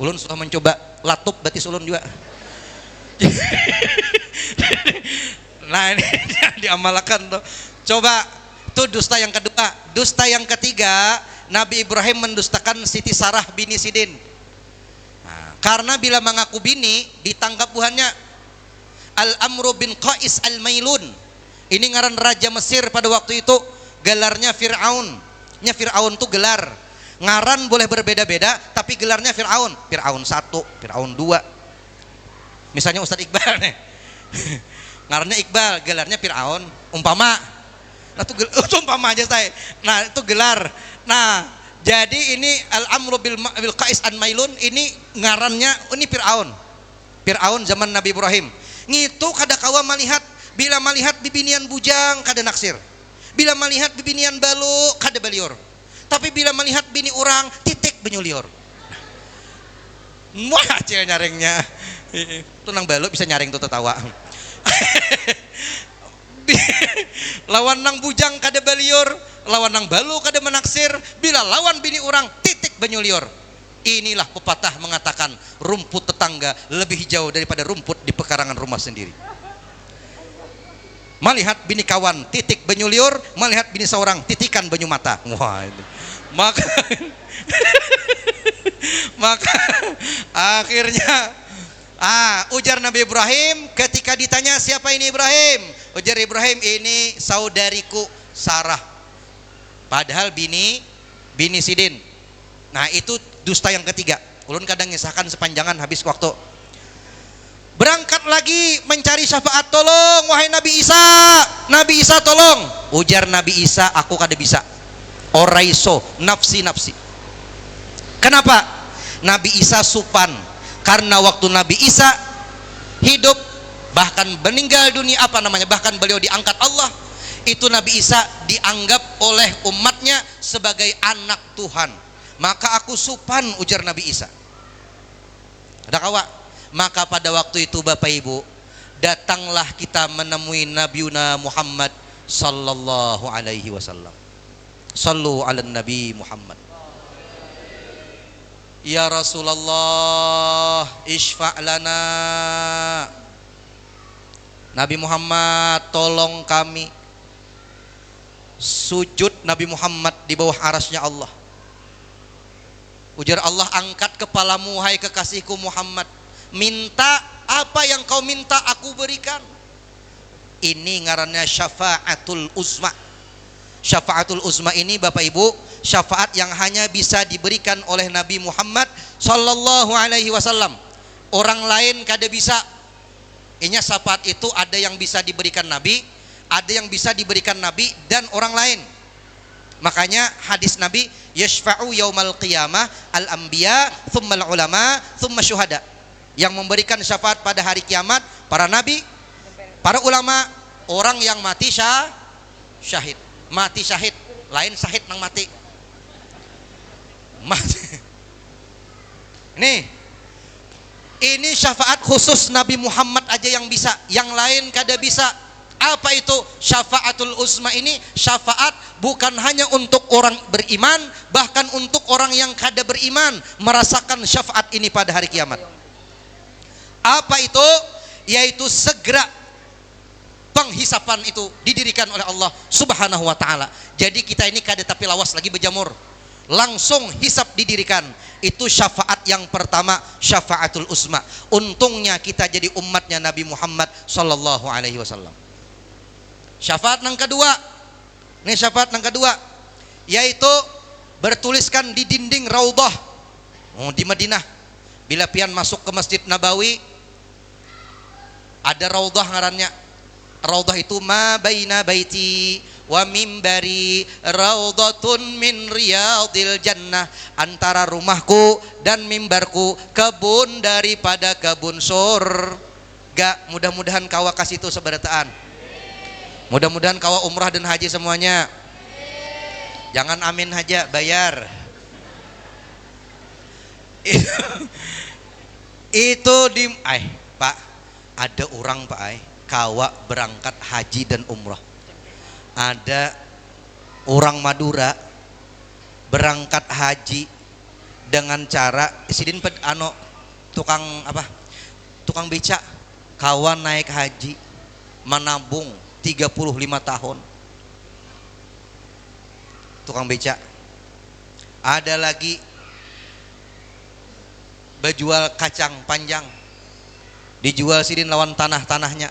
Ulun sudah mencoba latup batis ulun juga. Nah, ini diamalkan tuh. Coba, itu dusta yang kedua. Dusta yang ketiga, Nabi Ibrahim mendustakan Siti Sarah bini Sidin. Nah, karena bila mengaku bini, ditangkap buhannya. Al-Amru bin Qais al-Mailun. Ini ngaran Raja Mesir pada waktu itu, gelarnya Fir'aun. Fir'aun tuh gelar. Ngaran boleh berbeda-beda, tapi gelarnya Fir'aun. Fir'aun 1, Fir'aun 2. Misalnya Ustadz Iqbal nih. Ngarannya Iqbal, gelarnya Fir'aun. Umpama. Nah, itu umpama aja saya. Nah, itu gelar. Nah, jadi ini Al-Amru bil Qais an-Mailun, ini ngarannya ini Fir'aun. Fir'aun zaman Nabi Ibrahim. Ngitu kada kawa melihat, bila melihat bibinian bujang kada naksir. Bila melihat bibinian balu kada balior. Tapi bila melihat bini orang titik benyulior. Wah, cewek nyaringnya. Itu nang balu bisa nyaring tuh tertawa. lawan nang bujang kada baliur, lawan nang balu kada menaksir, bila lawan bini orang titik banyuliur. Inilah pepatah mengatakan rumput tetangga lebih hijau daripada rumput di pekarangan rumah sendiri. Melihat bini kawan titik banyuliur, melihat bini seorang titikan banyu mata. Wah, itu. Maka akhirnya ujar Nabi Ibrahim ketika ditanya siapa ini Ibrahim, ujar Ibrahim, ini saudariku Sarah, padahal bini Sidin. Nah itu dusta yang ketiga. Ulun kadang ngisahkan sepanjangan habis waktu. Berangkat lagi mencari syafaat, tolong wahai Nabi Isa tolong. Ujar Nabi Isa, aku kada bisa, oraiso, nafsi. Kenapa? Nabi Isa supan, karena waktu Nabi Isa hidup bahkan meninggal dunia bahkan beliau diangkat Allah, itu Nabi Isa dianggap oleh umatnya sebagai anak Tuhan. Maka aku supan, ujar Nabi Isa. Ada kawa? Maka pada waktu itu Bapak Ibu, datanglah kita menemui Nabiuna Muhammad sallallahu alaihi wasallam. Sallu ala Nabi Muhammad. Ya Rasulullah, isfa' lana. Nabi Muhammad, tolong kami. Sujud Nabi Muhammad di bawah arasnya Allah. Ujar Allah, angkat kepalamu hai kekasihku Muhammad, minta apa yang kau minta aku berikan. Ini ngarannya syafaatul uzma. Syafaatul uzma ini Bapak Ibu, syafaat yang hanya bisa diberikan oleh Nabi Muhammad sallallahu alaihi wasallam. Orang lain kada bisa. Inya syafaat itu ada yang bisa diberikan Nabi, ada yang bisa diberikan Nabi dan orang lain. Makanya hadis Nabi, yashfa'u yaumal qiyamah al-anbiya thumma al-ulama thumma syuhada. Yang memberikan syafaat pada hari kiamat para nabi, para ulama, orang yang mati syahid. Mati syahid, lain syahid nang mati. Ini syafaat khusus Nabi Muhammad aja yang bisa, yang lain kada bisa. Apa itu syafaatul uzma ini? Syafaat bukan hanya untuk orang beriman, bahkan untuk orang yang kada beriman merasakan syafaat ini pada hari kiamat. Apa itu? Yaitu segera penghisapan itu didirikan oleh Allah Subhanahu wa taala. Jadi kita ini kada tapi lawas lagi berjamur, langsung hisap didirikan. Itu syafaat yang pertama, syafaatul uzma. Untungnya kita jadi umatnya Nabi Muhammad sallallahu alaihi wasallam. Syafaat yang kedua, ini syafaat yang kedua, yaitu bertuliskan di dinding Raudhah di Madinah. Bila pian masuk ke Masjid Nabawi, ada Raudhah ngarannya. Raudhah itu ma baina baiti wa mimbari raudhatun min riyadil jannah. Antara rumahku dan mimbarku kebun daripada kebun surga. Mudah-mudahan kawa kasih itu seberataan. Mudah-mudahan kawa umrah dan haji semuanya. Jangan amin aja, bayar. Itu di Pak, ada orang Pak kawa berangkat haji dan umrah. Ada orang Madura berangkat haji dengan cara sidin tukang beca kawan naik haji menabung 35 tahun. Tukang beca. Ada lagi berjual kacang panjang, dijual sidin lawan tanahnya.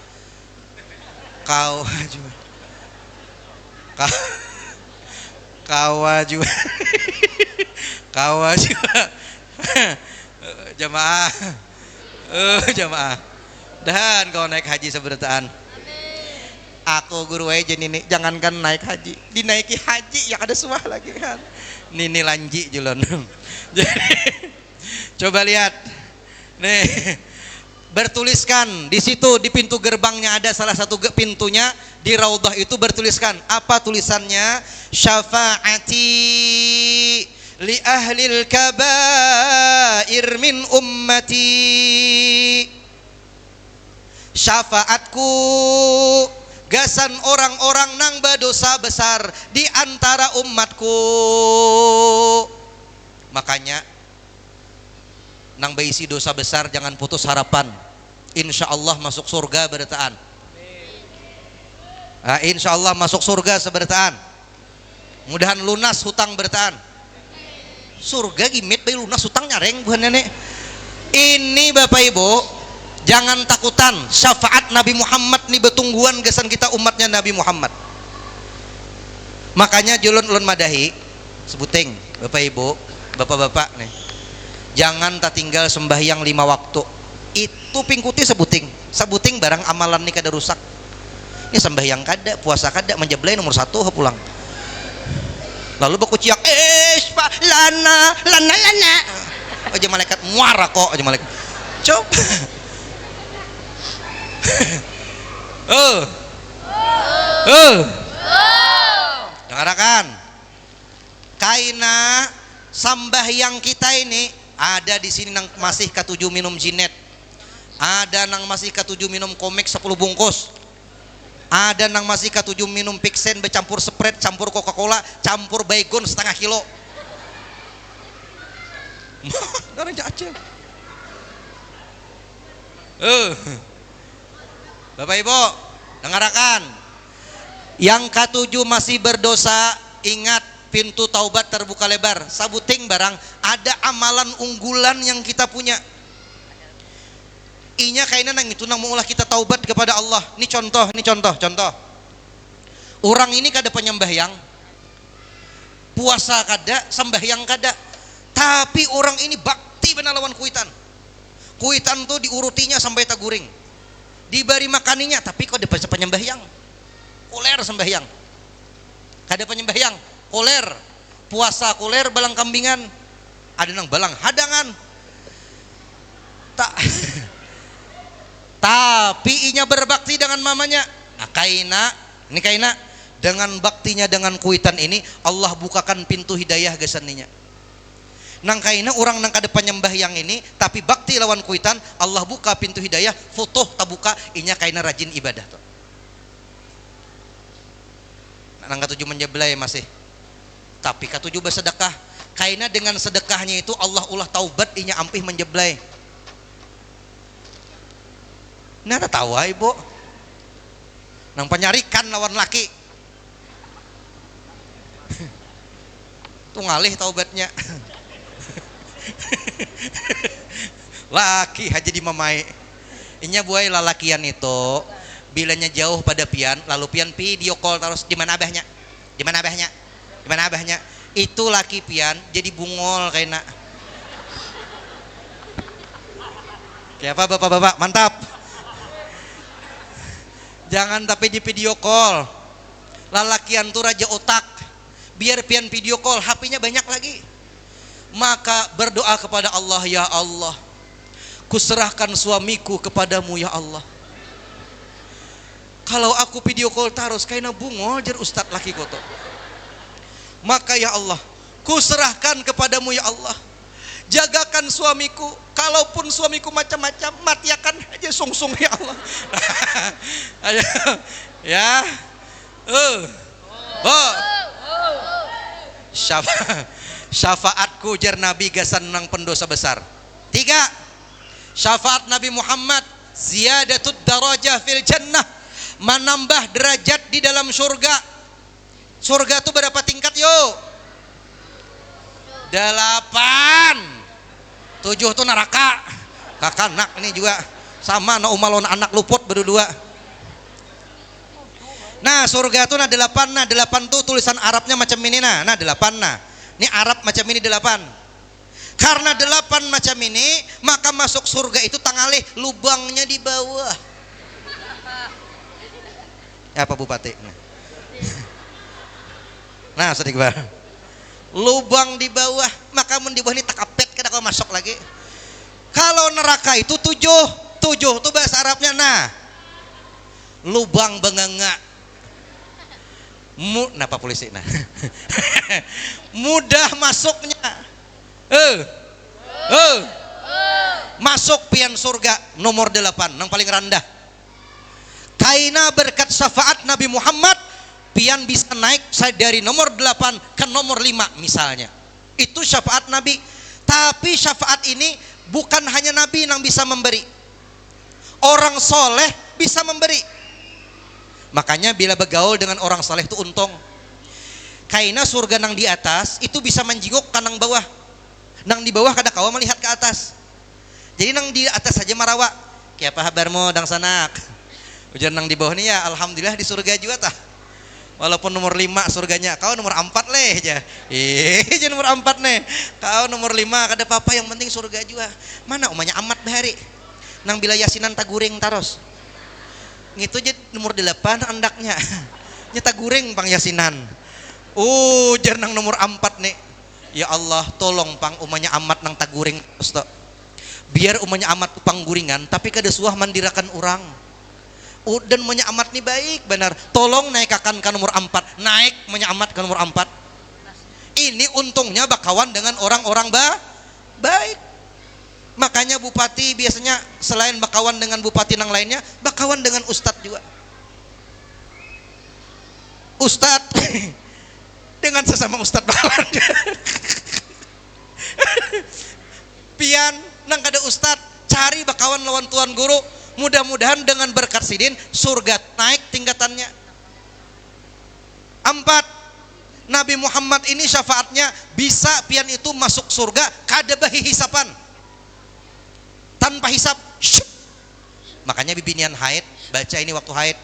Kawa juga jamaah dan kau naik haji seberataan. Aku guru aja nini, jangankan naik haji, dinaiki haji yang ada suah lagi kan. Nini lanji julon. Jadi coba lihat, nih bertuliskan di situ di pintu gerbangnya ada salah satu pintunya di Raudhah itu bertuliskan apa tulisannya? Syafaati li ahlil kabair min ummati. syafaatku gasan orang-orang nang berdosa besar di antara umatku. Makanya nang berisi dosa besar jangan putus harapan, insya Allah masuk surga bertaan. Insya Allah masuk surga sebertaan. Mudahan lunas hutang bertaan. Surga gimit bayi lunas hutang nyareng bukan nenek. Ini Bapak Ibu, jangan takutan, syafaat Nabi Muhammad nih betungguan gesan kita umatnya Nabi Muhammad. Makanya julun ulun madahi sebuting Bapak Ibu, bapak-bapak nih, jangan tak tinggal sembahyang 5 waktu. Itu pingkuti sebuting barang amalan nih kada rusak. Ini sembahyang kada, puasa kada, menjeblay nomor 1 pulang. Lalu baku ciak, pak lana. Aja malaikat muara kok, aja malaikat. Coba. Dengarkan. Kaina sambahyang kita ini ada di sini nang masih ketujuh minum jinet. Ada nang masih ketujuh minum komik 10 bungkus. Ada nang masih ketujuh minum Pixen bercampur Sprite, campur Coca-Cola, campur baygon setengah kilo. Bapak Ibu, dengarkan. Yang ketujuh masih berdosa, ingat pintu taubat terbuka lebar. Sabuting barang, ada amalan unggulan yang kita punya. Inya kayaknya nang itu nang mengulah kita taubat kepada Allah. Ini contoh. Orang ini kada penyembahyang, puasa kada, sembahyang kada, tapi orang ini bakti benar lawan kuitan. Kuitan tuh diurutinya sampai taguring, diberi makaninya, tapi kok ada penyembahyang, koler sembahyang, kada penyembahyang, koler, puasa koler, balang kambingan, ada nang balang hadangan, tak. Tapi inya berbakti dengan mamanya. Nah, kaina dengan baktinya dengan kuitan ini Allah bukakan pintu hidayah gesaninya. Nang kaina orang nang kada penyembahyang ini tapi bakti lawan kuitan, Allah buka pintu hidayah, futuh tabuka, inya kaina rajin ibadah tuh. Nang ketujuh menjeblay masih. Tapi ketujuh bersedekah. Kaina dengan sedekahnya itu Allah ulah taubat inya ampih menjeblay. Nah, ada tahu ibu nang penyarikan lawan laki tuh ngalih taubatnya. Laki aja di mamai inya buai lalakian itu bilanya jauh pada pian, lalu pian video call terus di mana abahnya itu laki pian jadi bungol kayak apa bapak-bapak mantap. Jangan tapi di video call. Lalakian tuh raja otak. Biar pian video call, HP-nya banyak lagi. Maka berdoa kepada Allah, ya Allah, kuserahkan suamiku kepadamu ya Allah. Kalau aku video call terus kaina bungol jar ustad laki koto. Maka ya Allah, kuserahkan kepadamu ya Allah. Jagakan suamiku, kalaupun suamiku macam-macam, matiakan aja sungsung ya Allah. Ya, syafaatku jar Nabi gasan nang pendosa besar. 3, syafaat Nabi Muhammad ziyadatud darajah fil jannah, menambah derajat di dalam surga. Surga itu berapa tingkat yuk? 8. 7 tuh neraka. Kakak nak ini juga sama no umalon anak luput berdua. Nah surga tuh 8 tuh tulisan Arabnya macam ini nah 8 nah. Ini Arab macam ini 8. Karena 8 macam ini maka masuk surga itu tangalih lubangnya di bawah. Ya Pak Bupati. Nah sedikit barang. Lubang di bawah, maka mun di bawah ini takapet kada kau masuk lagi. Kalau neraka itu 7 tuh bahasa Arabnya. Nah lubang benganga napa polisi nah mudah masuknya masuk pian surga nomor 8 yang paling rendah Kaina berkat syafaat Nabi Muhammad pian bisa naik dari nomor 8 ke nomor 5 misalnya. Itu syafaat Nabi. Tapi syafaat ini bukan hanya Nabi yang bisa memberi. Orang soleh bisa memberi. Makanya bila bergaul dengan orang soleh itu untung. Kaina surga nang di atas itu bisa menjinguk ke nang bawah. Nang di bawah kada kawa melihat ke atas. Jadi nang di atas saja marawa. Kayak apa kabarmu dang sanak? Ujian nang di bawah nih ya alhamdulillah di surga juga tah. Walaupun nomor 5 surganya, kau nomor 4 leh aja. Jadi nomor 4 nih. Kau nomor 5 kada apa-apa yang penting surga juga. Mana umanya amat bahari. Nang bila yasinan taguring taros. Gitu aja nomor 8 andaknya. Nya taguring pang yasinan. Jar nang nomor 4 nih. Ya Allah, tolong pang umanya amat nang taguring terus. Biar umanya amat pangguringan tapi kada suah mandirakan orang. Dan umanya amat nih baik benar. Tolong naikakan ke nomor 4. Naik umanya amat ke nomor 4. Ini untungnya bakawan dengan orang-orang baik. Makanya bupati biasanya selain bakawan dengan bupati yang lainnya, bakawan dengan ustadz juga. Ustadz dengan sesama ustadz bakawan. Pian nang kada ustadz cari bakawan lawan tuan guru. Mudah-mudahan dengan berkat sidin surga naik tingkatannya. 4. Nabi Muhammad ini syafaatnya bisa pian itu masuk surga kada bahi hisapan. Tanpa hisap. Makanya bibinian haid baca ini waktu haid.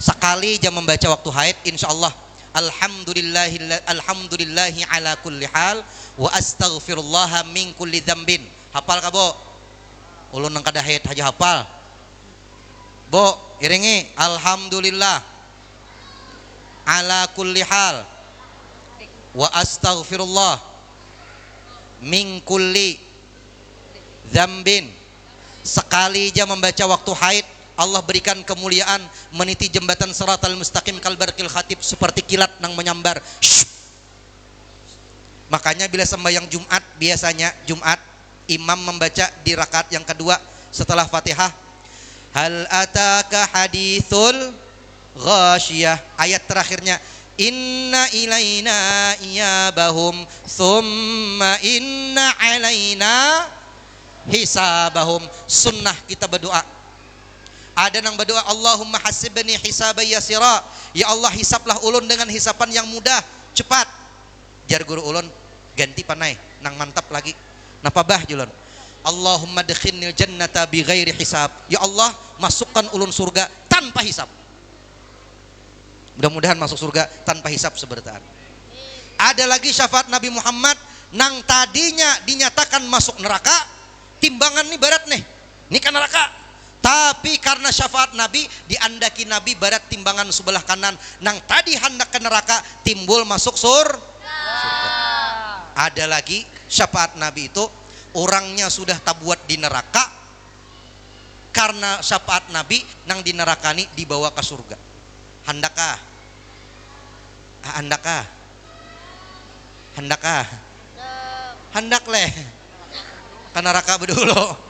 Sekali jam membaca waktu haid insyaallah alhamdulillahi ala kulli hal wa astaghfirullah min kulli dzambin. Hafal ka, Bo? Ulun nang kada haid haja hafal. Bo, iringi alhamdulillah ala kulli hal wa astaghfirullah min kulli dzambin. Sekali aja membaca waktu haid Allah berikan kemuliaan meniti jembatan siratal mustaqim kalbarqil khatib seperti kilat nang menyambar. Makanya bila sembahyang Jumat biasanya Jumat imam membaca di rakaat yang kedua setelah Fatihah hal ataka hadithul ghasyiyah, ayat terakhirnya inna ilaina iyabahum thumma inna alaina hisabahum. Sunnah kita berdoa. Ada nang berdoa Allahumma hasibni hisaban yasira, ya Allah hisaplah ulun dengan hisapan yang mudah cepat. Jar guru ulun ganti panai nang mantap lagi napa bah julun Allahumma adkhilnil jannata bighairi hisab, ya Allah masukkan ulun surga tanpa hisab. Mudah-mudahan masuk surga tanpa hisab sebertaan. Ada lagi syafaat Nabi Muhammad nang tadinya dinyatakan masuk neraka, timbangan nih barat nih ini kan neraka, tapi karena syafaat Nabi diandaki Nabi barat timbangan sebelah kanan nang tadi hendak ke neraka timbul masuk surga. Ada lagi syafaat Nabi itu orangnya sudah tabuat di neraka, karena syafaat Nabi nang di neraka ini dibawa ke surga. Handakah? Handakah? Handakah? Hendak leh ke neraka dulu.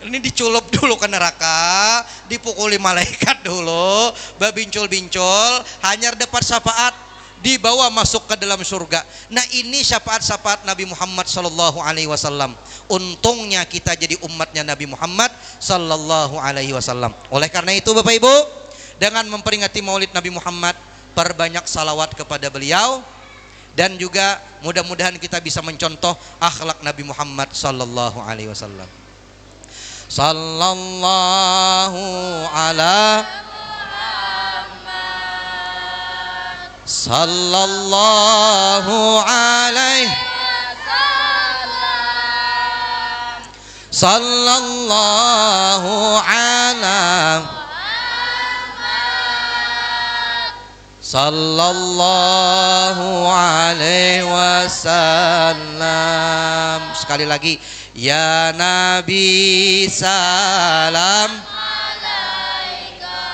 Ini diculup dulu ke neraka, dipukuli malaikat dulu, babincul-bincul, hanya dapat syafaat, dibawa masuk ke dalam surga. Nah ini syafaat-syafaat Nabi Muhammad sallallahu alaihi wasallam. Untungnya kita jadi umatnya Nabi Muhammad sallallahu alaihi wasallam. Oleh karena itu Bapak Ibu, dengan memperingati Maulid Nabi Muhammad, perbanyak salawat kepada beliau, dan juga mudah-mudahan kita bisa mencontoh akhlak Nabi Muhammad sallallahu alaihi wasallam. Sallallahu ala sallallahu alaihi sallallahu ala sallallahu alaihi wasallam. Sekali lagi, ya Nabi salam alaika,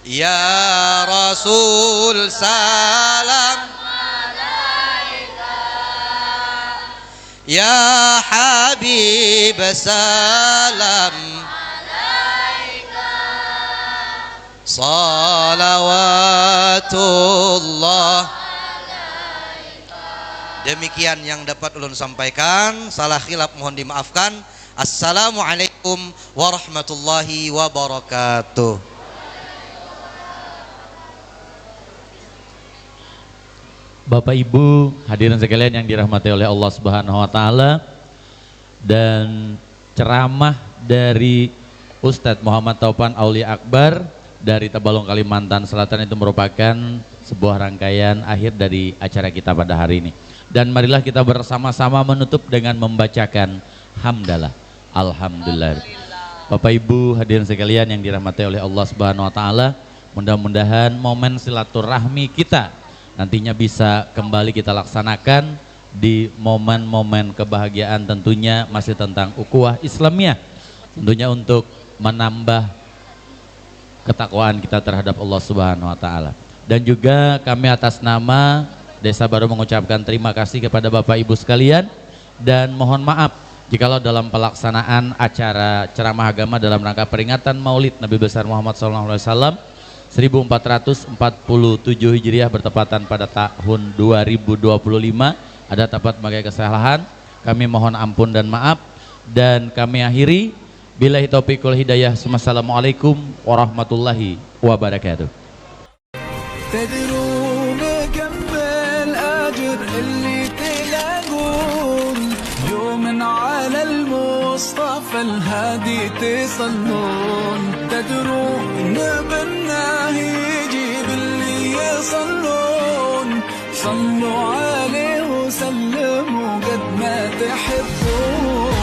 ya Rasul salam alaika, ya Habib salam alaika, salawatullah. Demikian yang dapat ulun sampaikan, salah khilaf mohon dimaafkan. Assalamualaikum warahmatullahi wabarakatuh. Bapak Ibu hadirin sekalian yang dirahmati oleh Allah Subhanahu wa taala, dan ceramah dari Ustadz Muhammad Taufan Aulia Akbar dari Tabalong Kalimantan Selatan itu merupakan sebuah rangkaian akhir dari acara kita pada hari ini. Dan marilah kita bersama-sama menutup dengan membacakan hamdalah. Alhamdulillah. Bapak Ibu hadirin sekalian yang dirahmati oleh Allah Subhanahu wa taala, mudah-mudahan momen silaturahmi kita nantinya bisa kembali kita laksanakan di momen-momen kebahagiaan, tentunya masih tentang ukhuwah Islamiyah, tentunya untuk menambah ketakwaan kita terhadap Allah Subhanahu wa taala. Dan juga kami atas nama Desa Baru mengucapkan terima kasih kepada Bapak Ibu sekalian, dan mohon maaf jikalau dalam pelaksanaan acara ceramah agama dalam rangka peringatan Maulid Nabi besar Muhammad SAW 1447 Hijriah bertepatan pada tahun 2025 ada dapat sebagai kesalahan, kami mohon ampun dan maaf, dan kami akhiri billahi taufiq wal hidayah. Wassalamualaikum warahmatullahi wabarakatuh. تدرون كم الأجر اللي تلاقون يوم على المصطفى الهادي تصلون تدرون بالله يجيب اللي يصلون صلوا عليه وسلموا قد ما تحبون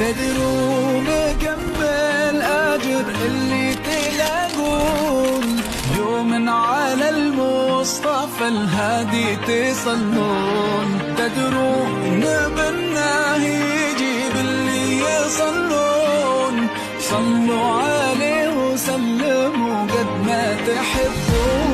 تدرون كم الأجر اللي تلاقون يوم على المصطفى الهادي تصلون تدرون بالله يجيب اللي يصلون صلوا عليه وسلموا قد ما تحبون